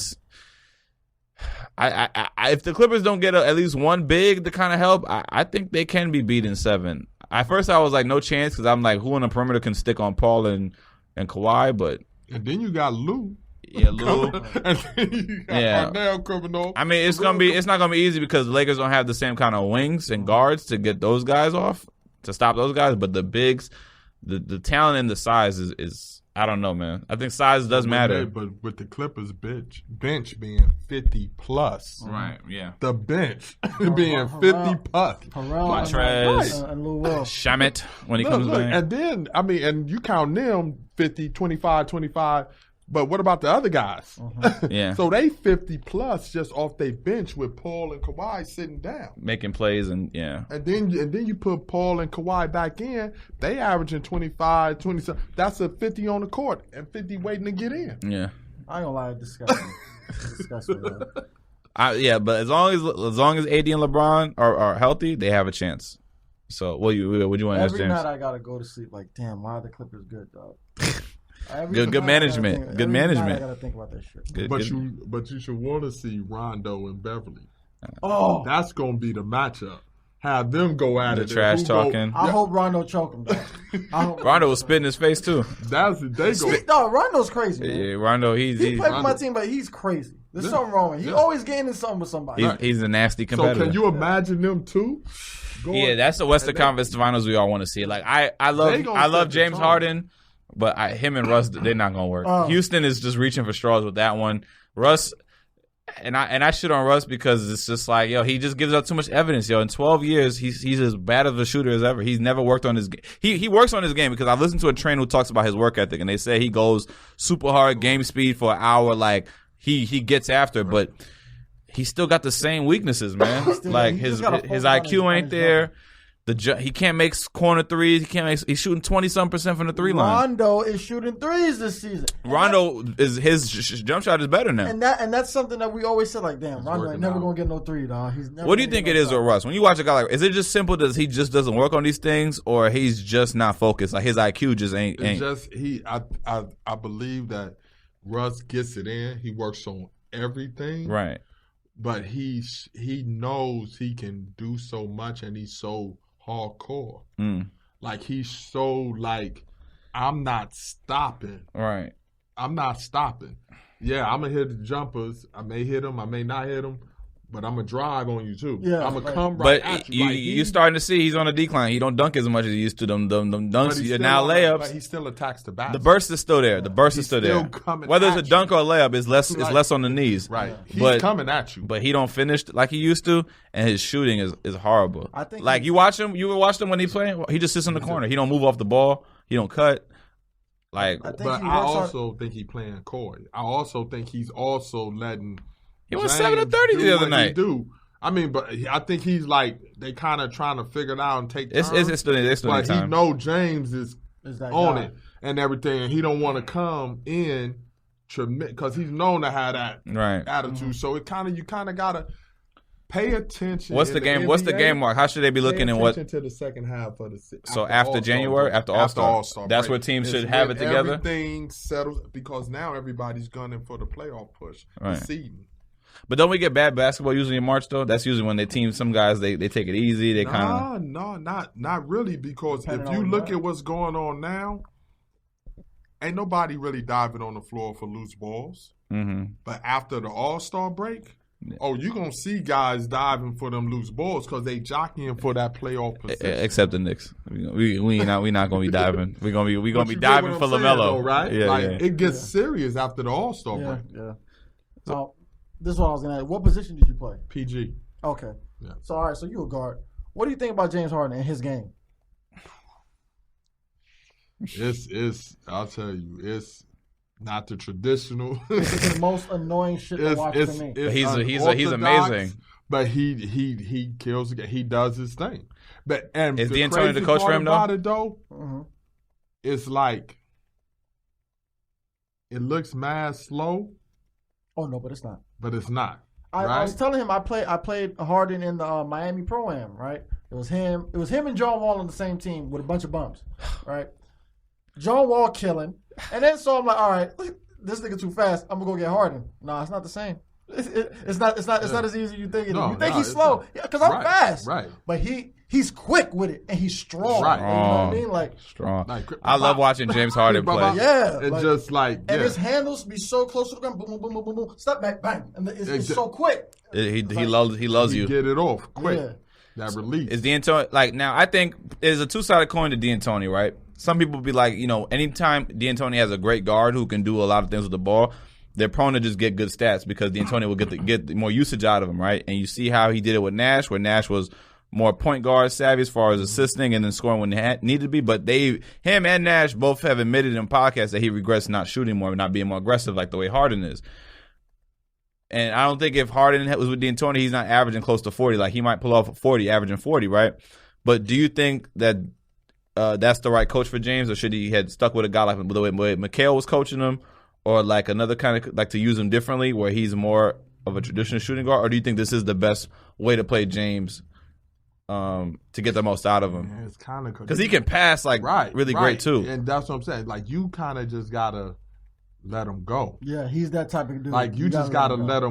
If the Clippers don't get at least one big to kind of help, I think they can be beat in 7. At first, I was like, no chance, because I'm like, who on the perimeter can stick on Paul and Kawhi? But and then you got Lou. Yeah, Lou. And then you got Arnell coming off. I mean, it's not gonna be easy because the Lakers don't have the same kind of wings and guards to get those guys off, to stop those guys. But the bigs, the talent and the size is I don't know, man. I think size does matter. But with the Clippers bench being 50+. Right, yeah. The bench being 50+. Montrez, and Lou Will. Shamet when he comes back. And then, I mean, and you count them 50, 25, 25. But what about the other guys? Yeah. So they 50+ just off their bench with Paul and Kawhi sitting down. Making plays and yeah. And then you put Paul and Kawhi back in, they averaging 25, 27. That's a 50 on the court and 50 waiting to get in. Yeah. I ain't gonna lie, disgusting. Yeah, but as long as AD and LeBron are healthy, they have a chance. So what do you want to ask James? Every night I gotta go to sleep like, damn, why are the Clippers good, dog? Good management. Good management. I gotta think about that shit. But you should want to see Rondo and Beverly. Oh, that's gonna be the matchup. Have them go at it. The trash talking. I hope Rondo choke him. Rondo was spitting his face too. Rondo's crazy. Man. Yeah, Rondo. He played for my team, but he's crazy. There's something wrong with him. He's always gaining something with somebody. He's a nasty competitor. So can you imagine them two? Yeah, that's the Western Conference Finals we all want to see. Like I love James Harden. But him and Russ, they're not gonna work. Houston is just reaching for straws with that one. Russ, and I shit on Russ because it's just like, he just gives out too much evidence. In 12 years, he's as bad of a shooter as ever. He's never worked on his game. He works on his game because I listened to a trainer who talks about his work ethic, and they say he goes super hard game speed for an hour. Like he gets after, but he still got the same weaknesses, man. Like his IQ ain't there. He can't make corner threes. He's shooting 20-some% from the 3 line. Rondo is shooting threes this season. Rondo his jump shot is better now. And that's something that we always said, like, damn, Rondo ain't never gonna get no 3, dog. What do you think it is with Russ? When you watch a guy like, is it just simple that he just doesn't work on these things, or he's just not focused? Like his IQ just ain't. It's just I believe that Russ gets it in. He works on everything. Right. But he knows he can do so much, and he's so hardcore. Like he's so like, I'm not stopping. Right. I'm not stopping. Yeah, I'm gonna hit the jumpers. I may hit them. I may not hit them. But I'm gonna drive on you too. Yeah, I'm gonna come right at you. But you're starting to see he's on a decline. He don't dunk as much as he used to. Them dunks now layups. But he still attacks the basket. The burst is still there. The burst is still there. Whether it's a dunk or a layup, it's less on the knees. Right. He's coming at you. But he don't finish like he used to, and his shooting is horrible. I think like you watch him when he's playing. He just sits in the corner. He don't move off the ball. He don't cut. Like, I also think he's playing coy. I also think he's also letting. He was 7 of 30 the other night. I mean, but I think he's like, they kind of trying to figure it out and take turns. It's still but time. He know James is on it and everything, and he don't want to come in because he's known to have that attitude. Mm-hmm. So you kind of gotta pay attention. What's the game? What's the game mark? How should they be looking in what? To the second half of the season. So after January, after All-Star, that's where teams should have it together. Everything settles because now everybody's gunning for the playoff push. Right. The seeding. But don't we get bad basketball usually in March though? That's usually when some guys they take it easy. They kind of not really, because if you look at what's going on now, ain't nobody really diving on the floor for loose balls. Mm-hmm. But after the All-Star break, you're going to see guys diving for them loose balls because they jockeying for that playoff position. Except the Knicks. We not going to be diving. We're going to be diving for LaMelo. Though, right? Yeah, it gets serious after the All-Star break. Yeah. So, this is what I was going to ask. What position did you play? PG. Okay. Yeah. So, all right, so you a guard. What do you think about James Harden and his game? I'll tell you, it's not the traditional. It's the most annoying shit to watch to me. He's amazing. But he kills. He does his thing. But is D'Antoni the coach for him though? It's like it looks mad slow. Oh no, but it's not. But it's not. I was telling him I played Harden in the Miami Pro-Am, right? It was him and John Wall on the same team with a bunch of bumps, right? John Wall killing. And then so I'm like, all right, this nigga too fast. I'm gonna go get Harden. No, it's not the same. It's not as easy as you think it is. You think he's slow. Yeah, because I'm fast. Right. But he's quick with it and he's strong. Right. You know what I mean? Like strong. I love watching James Harden play. Yeah. It's just like and his handles be so close to the ground, boom, boom, boom, boom, boom, step back, bang. And it's so quick. He loves you. Get it off quick. Yeah. That release. Is D'Antoni like now? I think there's a two-sided coin to D'Antoni, right? Some people be like, anytime D'Antoni has a great guard who can do a lot of things with the ball, they're prone to just get good stats because D'Antoni will get more usage out of him, right? And you see how he did it with Nash, where Nash was more point guard savvy as far as assisting and then scoring when it needed to be. But him and Nash both have admitted in podcasts that he regrets not shooting more, not being more aggressive like the way Harden is. And I don't think if Harden was with D'Antoni, he's not averaging close to 40. Like he might pull off 40, averaging 40, right? But do you think that that's the right coach for James, or should he had stuck with a guy like the way Mikal was coaching him, or like another kind of like to use him differently, where he's more of a traditional shooting guard, or do you think this is the best way to play James to get the most out of him? Yeah, it's kind of because he can pass really great too, and that's what I'm saying. Like you kind of just gotta let him go. Yeah, he's that type of dude. Like you just gotta let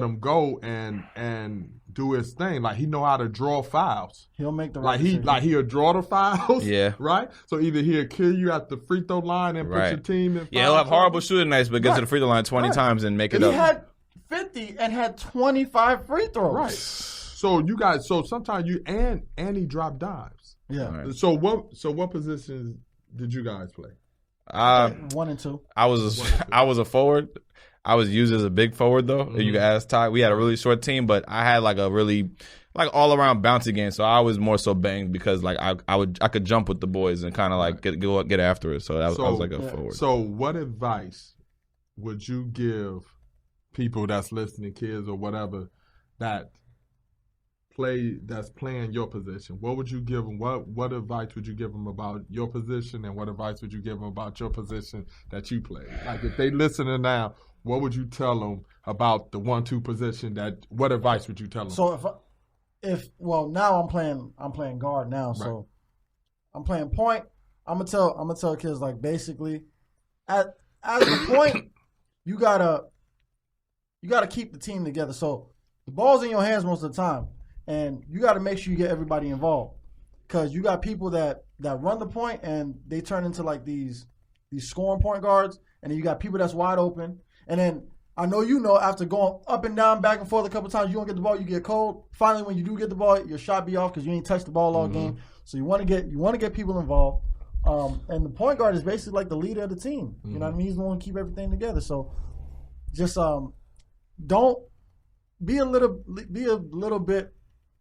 him go and do his thing. Like he know how to draw fouls. He'll make the right decision. He'll draw the fouls. Yeah. Right? So either he'll kill you at the free throw line and put your team in. Yeah, he'll have horrible shooting nights, but get to the free throw line 20 times and make it up. He had 50 and had 25 free throws. Right. So sometimes and he dropped dives. Yeah. Right. So what positions did you guys play? 1 and 2. I was a forward. I was used as a big forward though. Mm-hmm. You can ask Ty. We had a really short team, but I had like a really all around bouncy game. So I was more so banged because like I could jump with the boys and kind of like get after it. So I was like a forward. So what advice would you give people that's listening, kids or whatever, that's playing your position? What would you give them? What advice would you give them about your position, and what advice would you give them about your position that you play? Like if they listening now, what would you tell them about the 1-2 position? What advice would you tell them? So now I'm playing guard now, so right. I'm playing point. I'm gonna tell kids like basically at the point you gotta keep the team together. So the ball's in your hands most of the time. And you got to make sure you get everybody involved, because you got people that run the point and they turn into like these scoring point guards, and then you got people that's wide open. And then I know after going up and down, back and forth a couple times, you don't get the ball, you get cold. Finally, when you do get the ball, your shot be off because you ain't touched the ball all game. So you want to get people involved. And the point guard is basically like the leader of the team. You know what I mean? He's the one to keep everything together. So just don't be a little bit.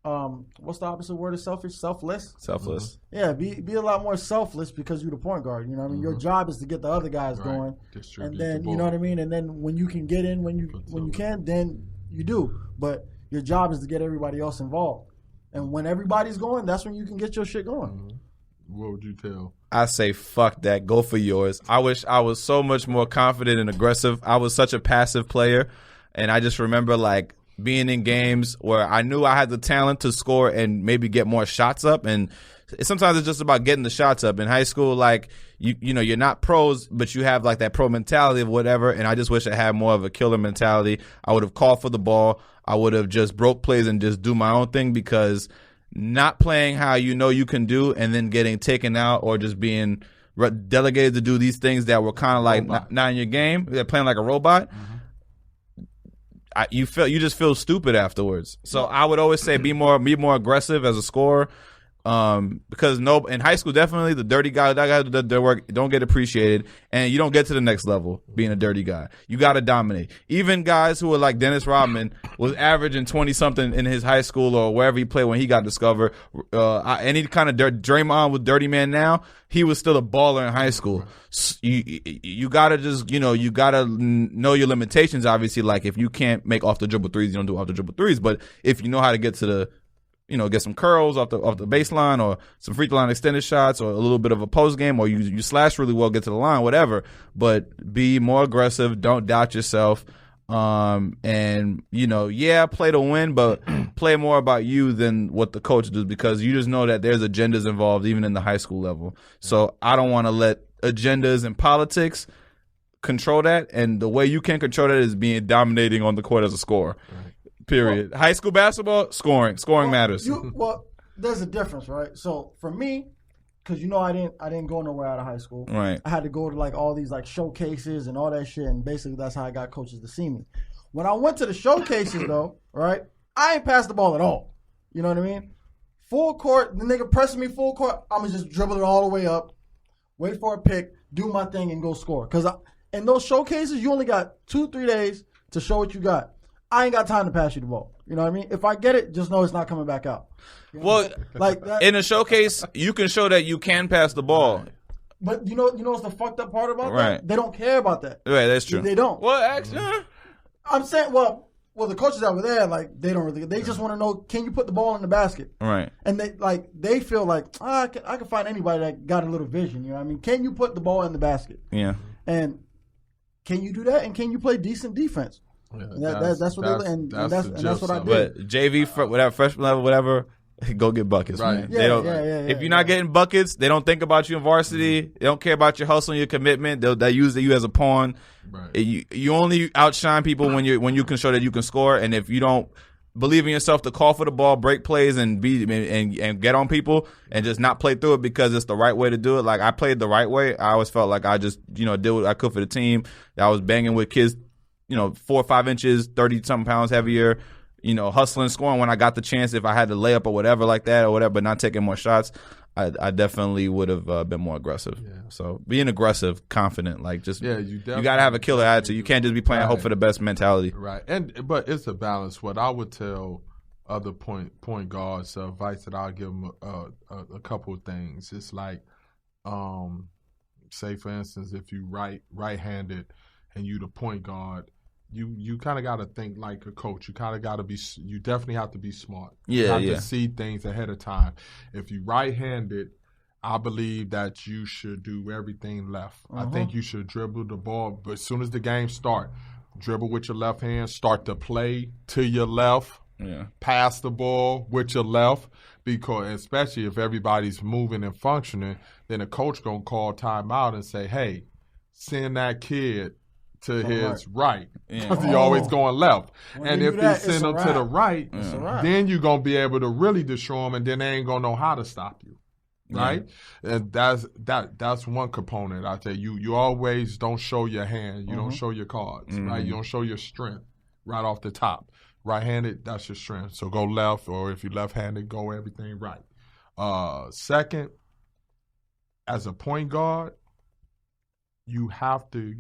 What's the opposite word of selfish? Selfless. Yeah, be a lot more selfless because you're the point guard. You know what I mean? Your job is to get the other guys going, and then you know what I mean. And then when you can get in, when you can, then you do. But your job is to get everybody else involved. And when everybody's going, that's when you can get your shit going. What would you tell? I say fuck that. Go for yours. I wish I was so much more confident and aggressive. I was such a passive player, and I just remember like being in games where I knew I had the talent to score and maybe get more shots up. And sometimes it's just about getting the shots up. In high school, like, you know, you're not pros, but you have like that pro mentality of whatever. And I just wish I had more of a killer mentality. I would have called for the ball. I would have just broke plays and just do my own thing, because not playing how you know you can do and then getting taken out or just being delegated to do these things that were kind of like not in your game. They're playing like a robot. You just feel stupid afterwards. So I would always say be more aggressive as a scorer. Because in high school, definitely the dirty guy, that guy that their work don't get appreciated, and you don't get to the next level being a dirty guy. You got to dominate. Even guys who are like Dennis Rodman was averaging 20 something in his high school or wherever he played when he got discovered. Any kind of Draymond with Dirty Man now, he was still a baller in high school. You gotta just you gotta know your limitations. Obviously, like if you can't make off the dribble threes, you don't do off the dribble threes. But if you know how to get to the get some curls off the baseline or some free throw line extended shots or a little bit of a post game or you slash really well, get to the line, whatever. But be more aggressive. Don't doubt yourself. And play to win, but play more about you than what the coach does, because you just know that there's agendas involved even in the high school level. So I don't want to let agendas and politics control that. And the way you can control that is being dominating on the court as a scorer. Right. Period. High school basketball, scoring matters. There's a difference, right? So for me, because I didn't go nowhere out of high school. Right. I had to go to like all these like showcases and all that shit, and basically that's how I got coaches to see me. When I went to the showcases though, right, I ain't passed the ball at all. You know what I mean? Full court, the nigga pressing me full court, I'ma just dribble it all the way up, wait for a pick, do my thing, and go score. Because in those showcases, you only got 2-3 days to show what you got. I ain't got time to pass you the ball. You know what I mean? If I get it, just know it's not coming back out. Well, like that, in a showcase, you can show that you can pass the ball. But you know what's the fucked up part about that? They don't care about that. Right, that's true. They don't. Well, actually, I'm saying, well, the coaches over there, like, they don't really. They just want to know, can you put the ball in the basket? Right. And they feel like I can find anybody that got a little vision. You know what I mean? Can you put the ball in the basket? Yeah. And can you do that? And can you play decent defense? Yeah, that's what I did. But JV, whatever, freshman level, whatever, go get buckets. Right. Man. If you're not getting buckets, they don't think about you in varsity. They don't care about your hustle and your commitment. They use you as a pawn. Right. You only outshine people when you can show that you can score. And if you don't believe in yourself to call for the ball, break plays, and get on people, and just not play through it because it's the right way to do it. Like I played the right way. I always felt like I just did what I could for the team. I was banging with kids 4 or 5 inches, 30-something pounds heavier, hustling, scoring when I got the chance. If I had to lay up or whatever like that or whatever, but not taking more shots, I definitely would have been more aggressive. Yeah. So being aggressive, confident, like just you got to have a killer attitude. You can't just be playing hope for the best mentality. Right. But it's a balance. What I would tell other point guards, advice that I'll give them a couple of things. It's like, say for instance, if you right-handed and you the point guard, you kind of got to think like a coach. You kind of got to be. You definitely have to be smart. You have to see things ahead of time. If you right-handed, I believe that you should do everything left. I think you should dribble the ball, but as soon as the game start, dribble with your left hand. Start to play to your left. Yeah. Pass the ball with your left, because especially if everybody's moving and functioning, then the coach gonna call timeout and say, "Hey, send that kid to his right, because he always going left." And if you send him to the right, then you're going to be able to really destroy him, and then they ain't going to know how to stop you, right? And that's one component. I tell you always don't show your hand. You don't show your cards, right? You don't show your strength right off the top. Right-handed, that's your strength. So go left, or if you're left-handed, go everything right. Second, as a point guard, you have to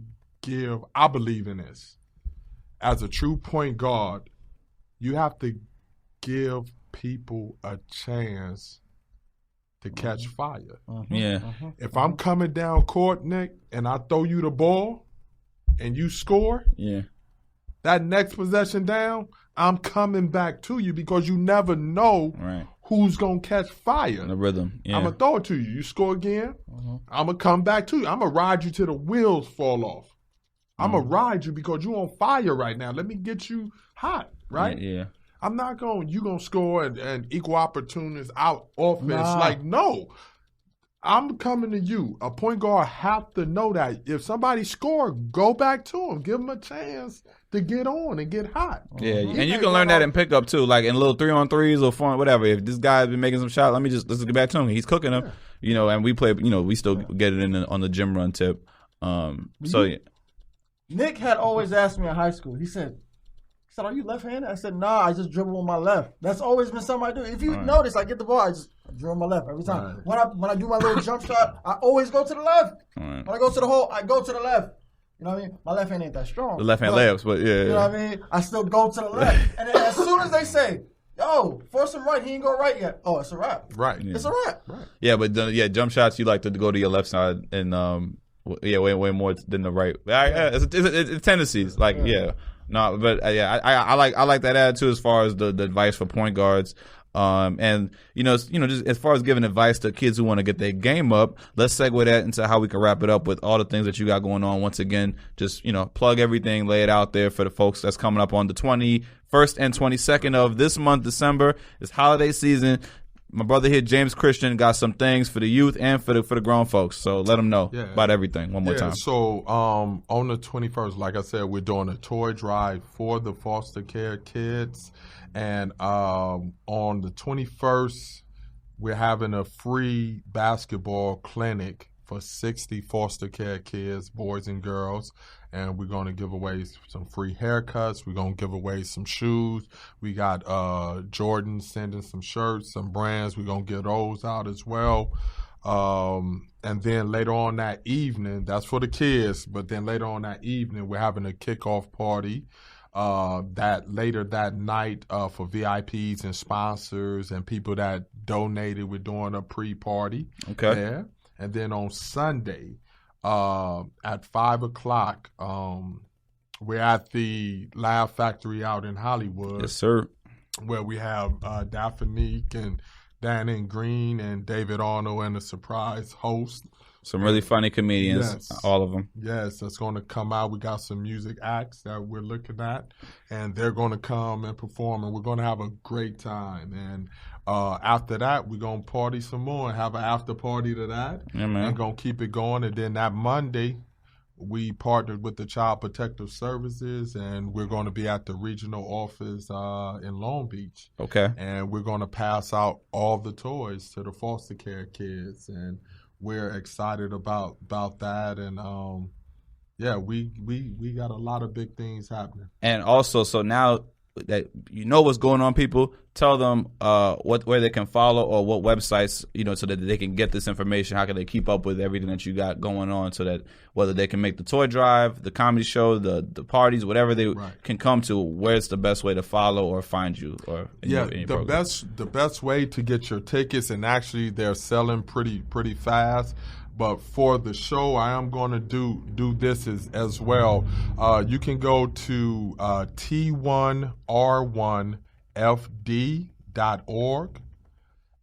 I believe in this. As a true point guard, you have to give people a chance to catch fire. If I'm coming down court, Nick, and I throw you the ball and you score, that next possession down, I'm coming back to you, because you never know who's going to catch fire. The rhythm. I'm going to throw it to you. You score again, I'm going to come back to you. I'm going to ride you till the wheels fall off. I'm going to ride you because you on fire right now. Let me get you hot, right? Yeah. I'm not going, you going to score and equal opportunities out offense. Like, no. I'm coming to you. A point guard have to know that if somebody score, go back to him. Give him a chance to get on and get hot. Yeah, and you can learn that in pickup too, like in little 3-on-3s or 4, whatever. If this guy's been making some shots, let's get back to him. He's cooking them, and we play. We still get it on the gym run tip. Nick had always asked me in high school. He said, "Are you left-handed?" I said, "Nah, I just dribble with my left." That's always been something I do. If you notice, I get the ball, I just dribble my left every time. Right. When I do my little jump shot, I always go to the left. Right. When I go to the hole, I go to the left. You know what I mean? My left hand ain't that strong. The left hand layups, but yeah. You know what I mean? I still go to the left. And then as soon as they say, "Yo, force him right," he ain't go right yet. Oh, it's a wrap. Right. Yeah. It's a wrap. Right. Yeah, but jump shots, you like to go to your left side and way more than the right. It's tendencies. No, but I like that attitude as far as the advice for point guards. And just as far as giving advice to kids who want to get their game up, let's segue that into how we can wrap it up with all the things that you got going on. Once again, just plug everything, lay it out there for the folks that's coming up on the 21st and 22nd of this month, December. It's holiday season. My brother here, James Christian, got some things for the youth and for the grown folks. So let them know about everything one more time. So on the 21st, like I said, we're doing a toy drive for the foster care kids. And on the 21st, we're having a free basketball clinic for 60 foster care kids, boys and girls. And we're going to give away some free haircuts. We're going to give away some shoes. We got Jordan sending some shirts, some brands. We're going to get those out as well. And then later on that evening, that's for the kids, but then later on that evening, we're having a kickoff party that night for VIPs and sponsors and people that donated. We're doing a pre-party there. And then on Sunday, at 5:00, we're at the Laugh Factory out in Hollywood. Yes, sir. Where we have Daphnique and Danny Green and David Arnold and a surprise host. Some really funny comedians, all of them. Yes, that's going to come out. We got some music acts that we're looking at, and they're going to come and perform, and we're going to have a great time. And after that, we're going to party some more and have an after party to that. Yeah, man. And going to keep it going. And then that Monday, we partnered with the Child Protective Services, and we're going to be at the regional office in Long Beach. Okay. And we're going to pass out all the toys to the foster care kids, and we're excited about that. And we got a lot of big things happening. And also, so now that you know what's going on, people, tell them where they can follow or what websites, so that they can get this information. How can they keep up with everything that you got going on, so that whether they can make the toy drive, the comedy show, the parties, whatever they can come to, where's the best way to follow or find you? Or the best way to get your tickets, and actually they're selling pretty fast. But for the show, I am going to do this as well. You can go to T1R1FD.org,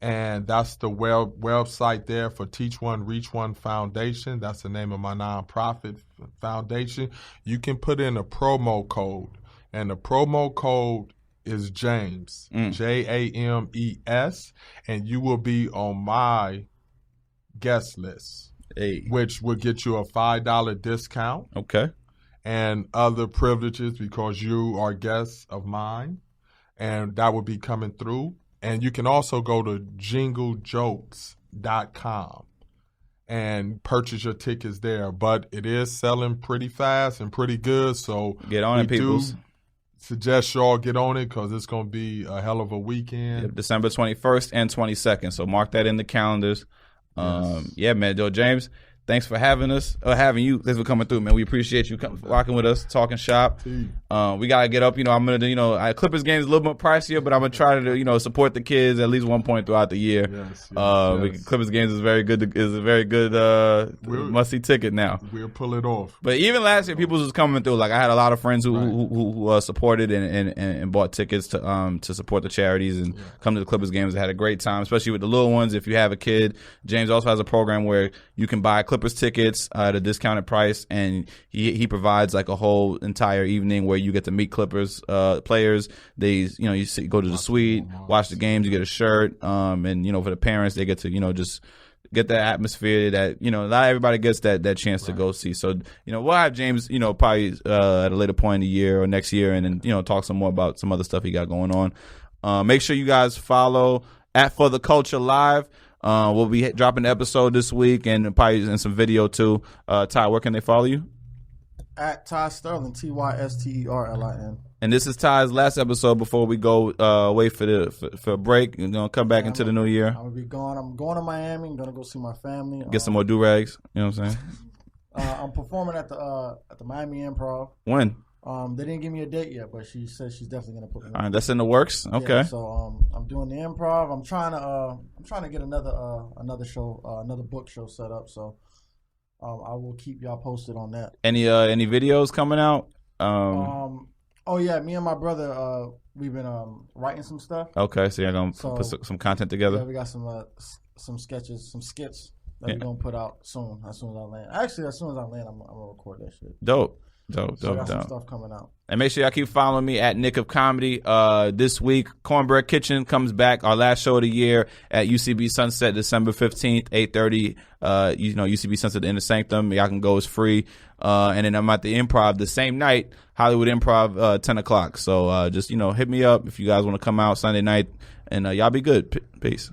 and that's the website there for Teach One, Reach One Foundation. That's the name of my nonprofit foundation. You can put in a promo code, and the promo code is James, James, and you will be on my guest list, which will get you a $5 discount. Okay. And other privileges because you are guests of mine, and that will be coming through. And you can also go to jinglejokes.com and purchase your tickets there. But it is selling pretty fast and pretty good, so get on it, people. Suggest y'all get on it because it's going to be a hell of a weekend. Yep, December 21st and 22nd. So mark that in the calendars. Yeah, man. James, thanks for having us, or having you. Thanks for coming through, man. We appreciate you rocking with us, talking shop. We gotta get up. I'm gonna, Clippers games a little more pricier, but I'm gonna try to, support the kids at least one point throughout the year. Yes. Clippers games is very good. Is a very good must see ticket now. We'll pull it off. But even last year, people was coming through. Like I had a lot of friends who supported and bought tickets to support the charities and come to the Clippers games. I had a great time, especially with the little ones. If you have a kid, James also has a program where you can buy Clippers tickets at a discounted price, and he provides like a whole entire evening where you get to meet Clippers players. They go to the suite, watch the games, you get a shirt, and for the parents they get to just get that atmosphere that, you know, not everybody gets that chance to go see. So, you know, we'll have James, you know, probably at a later point in the year or next year, and then, you know, talk some more about some other stuff he got going on. Make sure you guys follow at For the Culture Live. We'll be dropping the episode this week and probably in some video too. Ty, where can they follow you? At Ty Sterling, TYSTERLIN. And this is Ty's last episode before we go away for a break. You're gonna come back into the new year. I'm gonna be gone. I'm going to Miami. I'm gonna go see my family. Get some more do-rags. You know what I'm saying? I'm performing at the Miami Improv. When? They didn't give me a date yet, but she said she's definitely gonna put me on. All right, that's in the works. Okay. Yeah, so I'm doing the Improv. I'm trying to get another show, another book show set up. So I will keep y'all posted on that. Any videos coming out? Oh yeah, me and my brother we've been writing some stuff. Okay, so you're gonna put some content together. Yeah, we got some sketches, some skits that we're gonna put out soon. As soon as I land, actually, as soon as I land, I'm gonna record that shit. Dope. Got some stuff coming out. And make sure y'all keep following me at Nick of Comedy. This week, Cornbread Kitchen comes back. Our last show of the year at UCB Sunset, December 15th, 8:30. UCB Sunset, the Inner Sanctum. Y'all can go. It's free. And then I'm at the Improv the same night, Hollywood Improv, 10 o'clock. So just, hit me up if you guys want to come out Sunday night. And y'all be good. Peace.